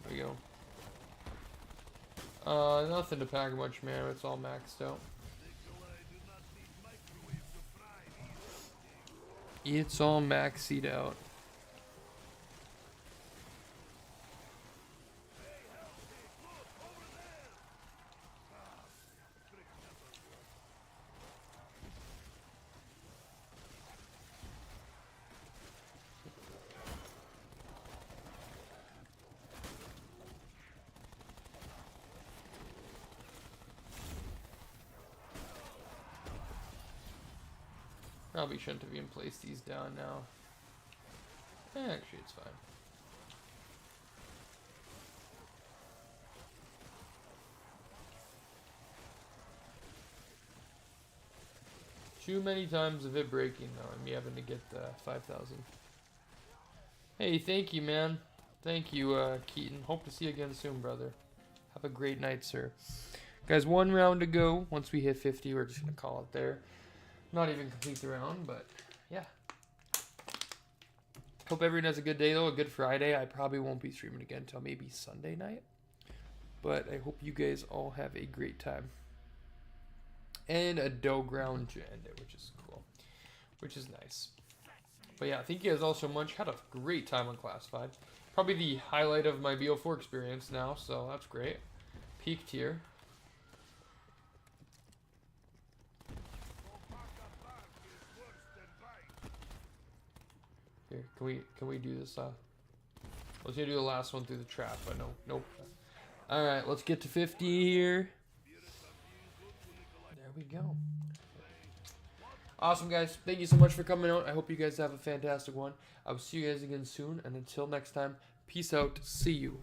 There we go. Nothing to pack much, man. It's all maxed out. It's all maxed out. Probably shouldn't have even placed these down now. Actually, it's fine. Too many times of it breaking though, and me having to get 5,000. Hey, thank you, man. Thank you, Keaton. Hope to see you again soon, brother. Have a great night, sir. Guys, 1 round to go. Once we hit 50, we're just going to call it there. Not even complete the round, but yeah. Hope everyone has a good day, though. A good Friday. I probably won't be streaming again until maybe Sunday night. But I hope you guys all have a great time. And a dough ground to end it, which is cool. Which is nice. But yeah, thank you guys all so much. Had a great time on Classified. Probably the highlight of my BO4 experience now, so that's great. Peaked here. Here, can we do this? I was gonna do the last one through the trap, but no, nope. All right, let's get to 50 here. There we go. Awesome, guys. Thank you so much for coming out. I hope you guys have a fantastic one. I will see you guys again soon, and until next time, peace out. See you.